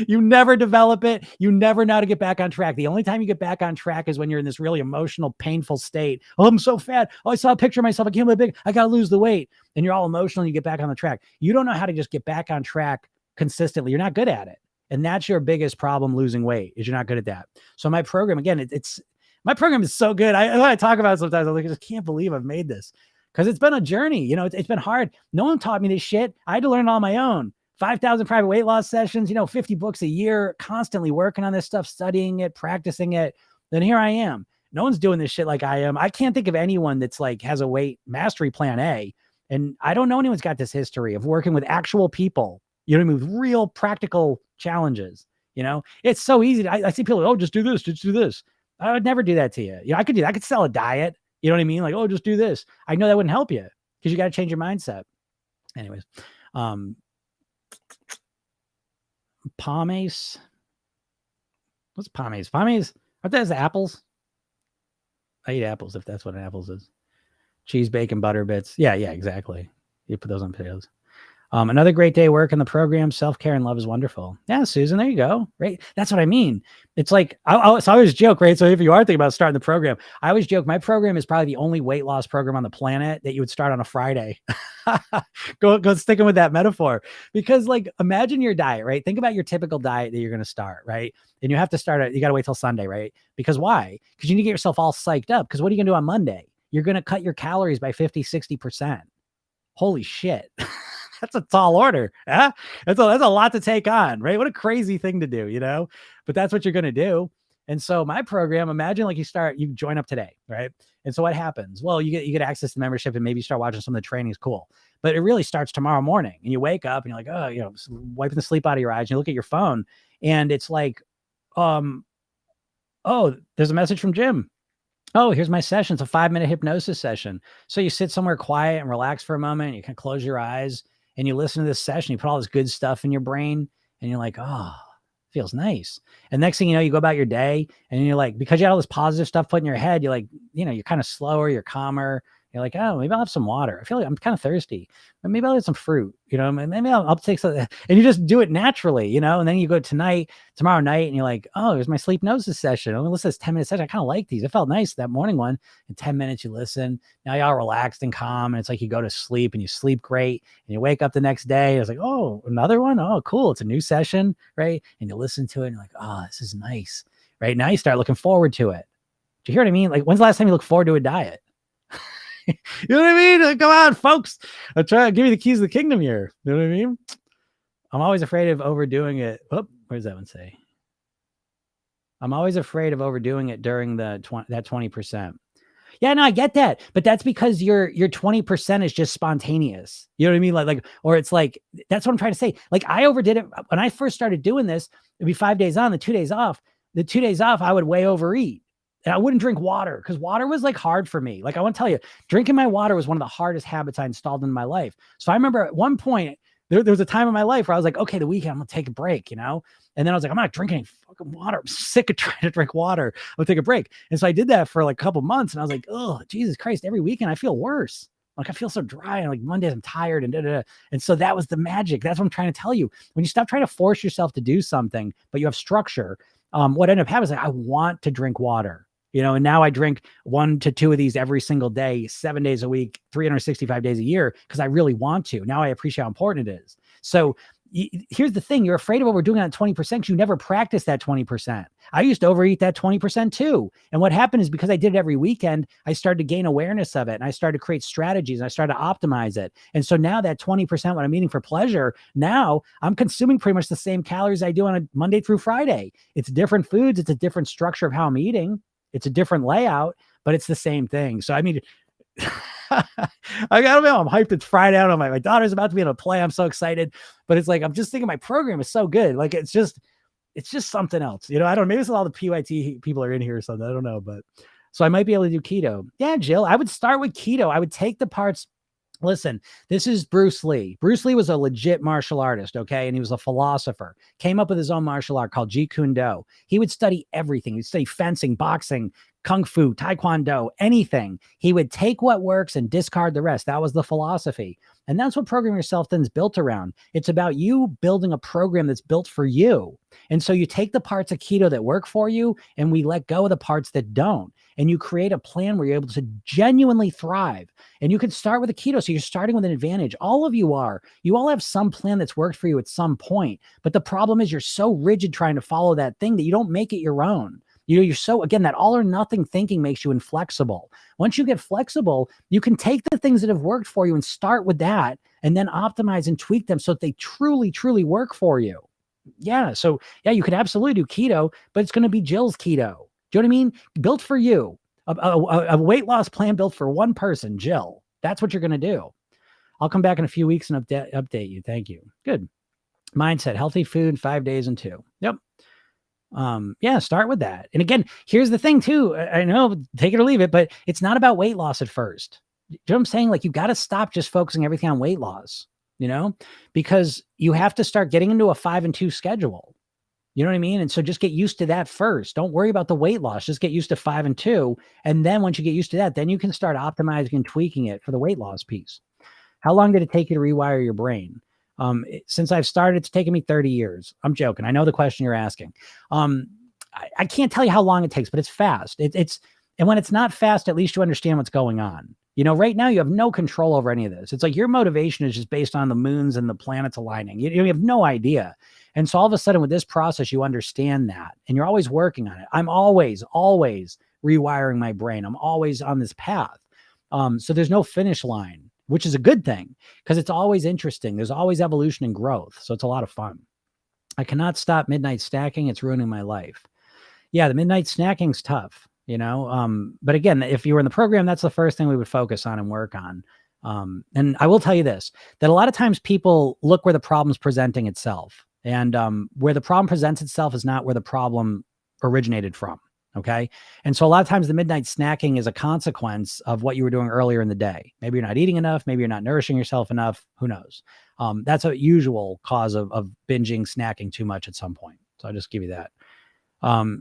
Speaker 1: You never develop it. You never know how to get back on track. The only time you get back on track is when you're in this really emotional, painful state. Oh, I'm so fat. Oh, I saw a picture of myself. I can't believe big. I got to lose the weight. And you're all emotional and you get back on the track. You don't know how to just get back on track consistently. You're not good at it. And that's your biggest problem losing weight is you're not good at that. So my program, again, my program is so good. I talk about it sometimes. I'm like, I just can't believe I've made this. Because it's been a journey, it's been hard. No one taught me this shit. I had to learn it on my own. 5,000 private weight loss sessions, 50 books a year, constantly working on this stuff, studying it, practicing it. Then here I am. No one's doing this shit like I am. I can't think of anyone that's like has a weight mastery plan A. And I don't know anyone's got this history of working with actual people, with real practical challenges. It's so easy. I see people, just do this, just do this. I would never do that to you. I could do that. I could sell a diet. You know what I mean? Like, oh, just do this. I know that wouldn't help you because you got to change your mindset. Anyways, pommes. What's pommes? Pommes, aren't those apples? I eat apples if that's what an apples is. Cheese, bacon, butter bits. Yeah, exactly. You put those on potatoes. Another great day work in the program. Self-care and love is wonderful. Yeah, Susan, there you go. Right. That's what I mean. It's like, so I always joke, right? So if you are thinking about starting the program, I always joke, my program is probably the only weight loss program on the planet that you would start on a Friday. Go sticking with that metaphor, because like, imagine your diet, right? Think about your typical diet that you're going to start, right? And you have to start you got to wait till Sunday, right? Because why? Because you need to get yourself all psyched up. Because what are you going to do on Monday? You're going to cut your calories by 50-60%. Holy shit. That's a tall order. Huh? That's a lot to take on, right? What a crazy thing to do, but that's what you're going to do. And so my program, imagine like you join up today, right? And so what happens? Well, you get access to membership and maybe you start watching some of the trainings. Cool. But it really starts tomorrow morning and you wake up and you're like, oh, wiping the sleep out of your eyes and you look at your phone and it's like, oh, there's a message from Jim. Oh, here's my session. It's a 5-minute hypnosis session. So you sit somewhere quiet and relax for a moment. You can close your eyes and you listen to this session. You put all this good stuff in your brain and you're like, oh, Feels nice. And next thing you know, you go about your day and you're like, because you had all this positive stuff put in your head, you're like, you're kind of slower, you're calmer. You're like, oh, maybe I'll have some water. I feel like I'm kind of thirsty. But maybe I'll have some fruit, maybe I'll take some, and you just do it naturally, and then you go tomorrow night, and you're like, oh, here's my sleep hypnosis session. Oh, listen, this 10-minute session. I kind of like these. It felt nice, that morning one. In 10 minutes, you listen. Now you're all relaxed and calm. And it's like you go to sleep and you sleep great. And you wake up the next day. It's like, oh, another one. Oh, cool. It's a new session. Right. And you listen to it and you're like, oh, this is nice. Right. Now you start looking forward to it. Do you hear what I mean? Like, when's the last time you looked forward to a diet? You know what I mean? Like, come on, folks. I'll try to give you the keys to the kingdom here. You know what I mean? I'm always afraid of overdoing it. Oh, where's that one say? I'm always afraid of overdoing it during that 20%. Yeah, no, I get that. But that's because your 20% is just spontaneous. You know what I mean? Like, or it's like, that's what I'm trying to say. Like, I overdid it. When I first started doing this, it'd be 5 days on, the 2 days off. The 2 days off, I would way overeat. And I wouldn't drink water because water was like hard for me. Like, I want to tell you, drinking my water was one of the hardest habits I installed in my life. So I remember at one point, there was a time in my life where I was like, okay, the weekend, I'm going to take a break, And then I was like, I'm not drinking any fucking water. I'm sick of trying to drink water. I'll take a break. And so I did that for like a couple months. And I was like, oh, Jesus Christ, every weekend I feel worse. Like, I feel so dry. And like Mondays I'm tired and da-da-da. And so that was the magic. That's what I'm trying to tell you. When you stop trying to force yourself to do something, but you have structure, what ended up happening is like, I want to drink water. And now I drink 1 to 2 of these every single day, 7 days a week, 365 days a year, because I really want to. Now I appreciate how important it is. So here's the thing. You're afraid of overdoing that 20% because you never practice that 20%. I used to overeat that 20% too. And what happened is because I did it every weekend, I started to gain awareness of it. And I started to create strategies and I started to optimize it. And so now that 20% when I'm eating for pleasure, now I'm consuming pretty much the same calories I do on a Monday through Friday. It's different foods. It's a different structure of how I'm eating. It's a different layout, but it's the same thing. So, I mean, I gotta be, I'm hyped. It's Friday. I don't know. My daughter's about to be in a play. I'm so excited, but it's like, I'm just thinking my program is so good. Like, it's just something else. I don't know. Maybe it's all the PYT people are in here or something. I don't know, but so I might be able to do keto. Yeah, Jill, I would start with keto. I would take the parts. Listen, this is Bruce Lee. Bruce Lee was a legit martial artist, okay? And he was a philosopher. Came up with his own martial art called Jeet Kune Do. He would study everything. He'd study fencing, boxing, kung fu, taekwondo, anything. He would take what works and discard the rest. That was the philosophy. And that's what Program Yourself Thin is built around. It's about you building a program that's built for you. And so you take the parts of keto that work for you and we let go of the parts that don't. And you create a plan where you're able to genuinely thrive. And you can start with a keto. So you're starting with an advantage. All of you are. You all have some plan that's worked for you at some point. But the problem is you're so rigid trying to follow that thing that you don't make it your own. You're so, again, that all or nothing thinking makes you inflexible. Once you get flexible, you can take the things that have worked for you and start with that and then optimize and tweak them so that they truly, truly work for you. Yeah. So yeah, you could absolutely do keto, but it's going to be Jill's keto. Do you know what I mean? Built for you, a weight loss plan built for one person, Jill. That's what you're going to do. I'll come back in a few weeks and update you. Thank you. Good. Mindset, healthy food, 5 days and 2. Yep. Yeah, start with that. And again, here's the thing too. I know, take it or leave it, but it's not about weight loss at first. You know what I'm saying? Like, you got to stop just focusing everything on weight loss, because you have to start getting into a 5 and 2 schedule. You know what I mean? And so just get used to that first. Don't worry about the weight loss. Just get used to 5 and 2. And then once you get used to that, then you can start optimizing and tweaking it for the weight loss piece. How long did it take you to rewire your brain? Since I've started, it's taken me 30 years. I'm joking. I know the question you're asking. I can't tell you how long it takes, but it's fast. And when it's not fast, at least you understand what's going on. Right now you have no control over any of this. It's like your motivation is just based on the moons and the planets aligning. You have no idea. And so all of a sudden with this process, you understand that and you're always working on it. I'm always rewiring my brain. I'm always on this path. So there's no finish line, which is a good thing because it's always interesting. There's always evolution and growth. So it's a lot of fun. I cannot stop midnight snacking. It's ruining my life. Yeah, the midnight snacking's tough, but again, if you were in the program, that's the first thing we would focus on and work on. And I will tell you this, that a lot of times people look where the problem's presenting itself, and where the problem presents itself is not where the problem originated from. Okay. And so a lot of times the midnight snacking is a consequence of what you were doing earlier in the day. Maybe you're not eating enough. Maybe you're not nourishing yourself enough. Who knows? That's a usual cause of binging, snacking too much at some point. So I'll just give you that.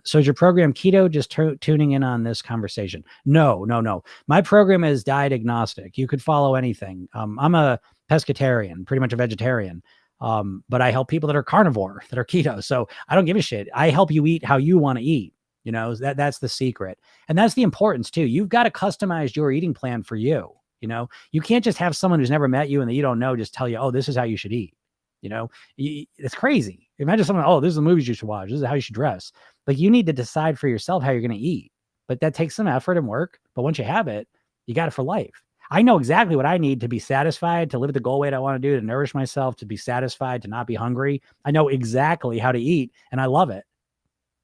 Speaker 1: So is your program keto? Just tuning in on this conversation? No. My program is diet agnostic. You could follow anything. I'm a pescatarian, pretty much a vegetarian. But I help people that are carnivore, that are keto. So I don't give a shit. I help you eat how you want to eat. You know, that's the secret. And that's the importance too. You've got to customize your eating plan for you. You know, you can't just have someone who's never met you and that you don't know just tell you, oh, this is how you should eat. You know, it's crazy. Imagine someone, oh, this is the movies you should watch. This is how you should dress. Like, you need to decide for yourself how you're going to eat. But that takes some effort and work. But once you have it, you got it for life. I know exactly what I need to be satisfied, to live at the goal weight I want to do, to nourish myself, to be satisfied, to not be hungry. I know exactly how to eat, and I love it.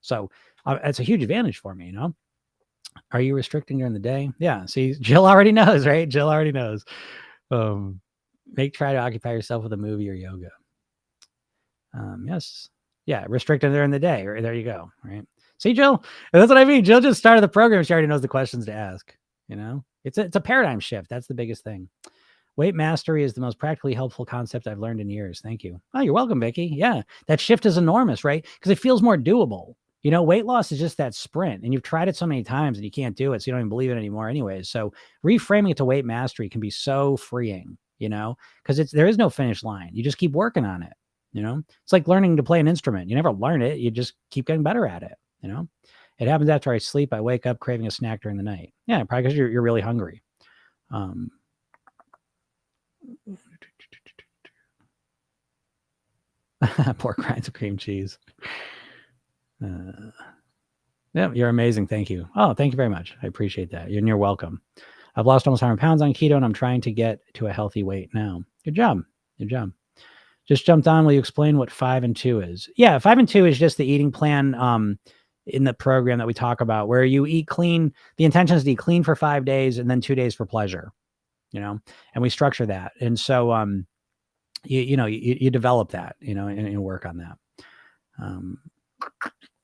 Speaker 1: So it's a huge advantage for me, you know? Are you restricting during the day? Yeah. See, Jill already knows, right? Jill already knows. Try to occupy yourself with a movie or yoga. Yes. Yeah. Restricting during the day. Right, there you go. Right. See, Jill, that's what I mean. Jill just started the program. She already knows the questions to ask. You know, it's a paradigm shift. That's the biggest thing. Weight mastery is the most practically helpful concept I've learned in years. Thank you. Oh, you're welcome, Vicky. Yeah. That shift is enormous, right? Because it feels more doable. You know, weight loss is just that sprint, and you've tried it so many times and you can't do it. So you don't even believe it anymore anyways. So reframing it to weight mastery can be so freeing, you know, because there is no finish line. You just keep working on it. You know, it's like learning to play an instrument. You never learn it. You just keep getting better at it. You know, it happens after I sleep. I wake up craving a snack during the night. Yeah, probably because you're really hungry. Pork rinds of cream cheese. Yeah, you're amazing. Thank you. Oh, thank you very much. I appreciate that. You're welcome. I've lost almost 100 pounds on keto, and I'm trying to get to a healthy weight now. Good job. Good job. Just jumped on. Will you explain what 5 and 2 is? Yeah, 5 and 2 is just the eating plan in the program that we talk about, where you eat clean. The intention is to eat clean for 5 days and then 2 days for pleasure, you know, and we structure that. And so, you develop that, you know, and work on that.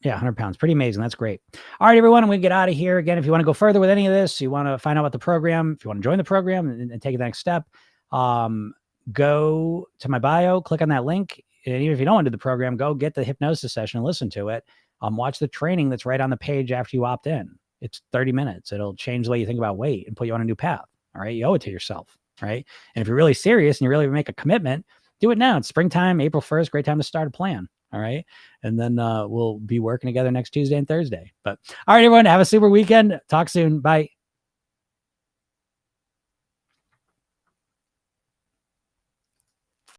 Speaker 1: Yeah, 100 pounds. Pretty amazing. That's great. All right, everyone. I'm going to get out of here. Again, if you want to go further with any of this, you want to find out about the program, if you want to join the program and take the next step, go to my bio, click on that link. And even if you don't want to do the program, go get the hypnosis session and listen to it. Watch the training that's right on the page after you opt in. It's 30 minutes. It'll change the way you think about weight and put you on a new path. All right. You owe it to yourself. Right. And if you're really serious and you really make a commitment, do it now. It's springtime, April 1st. Great time to start a plan. All right. And then we'll be working together next Tuesday and Thursday. But all right, everyone, have a super weekend. Talk soon. Bye.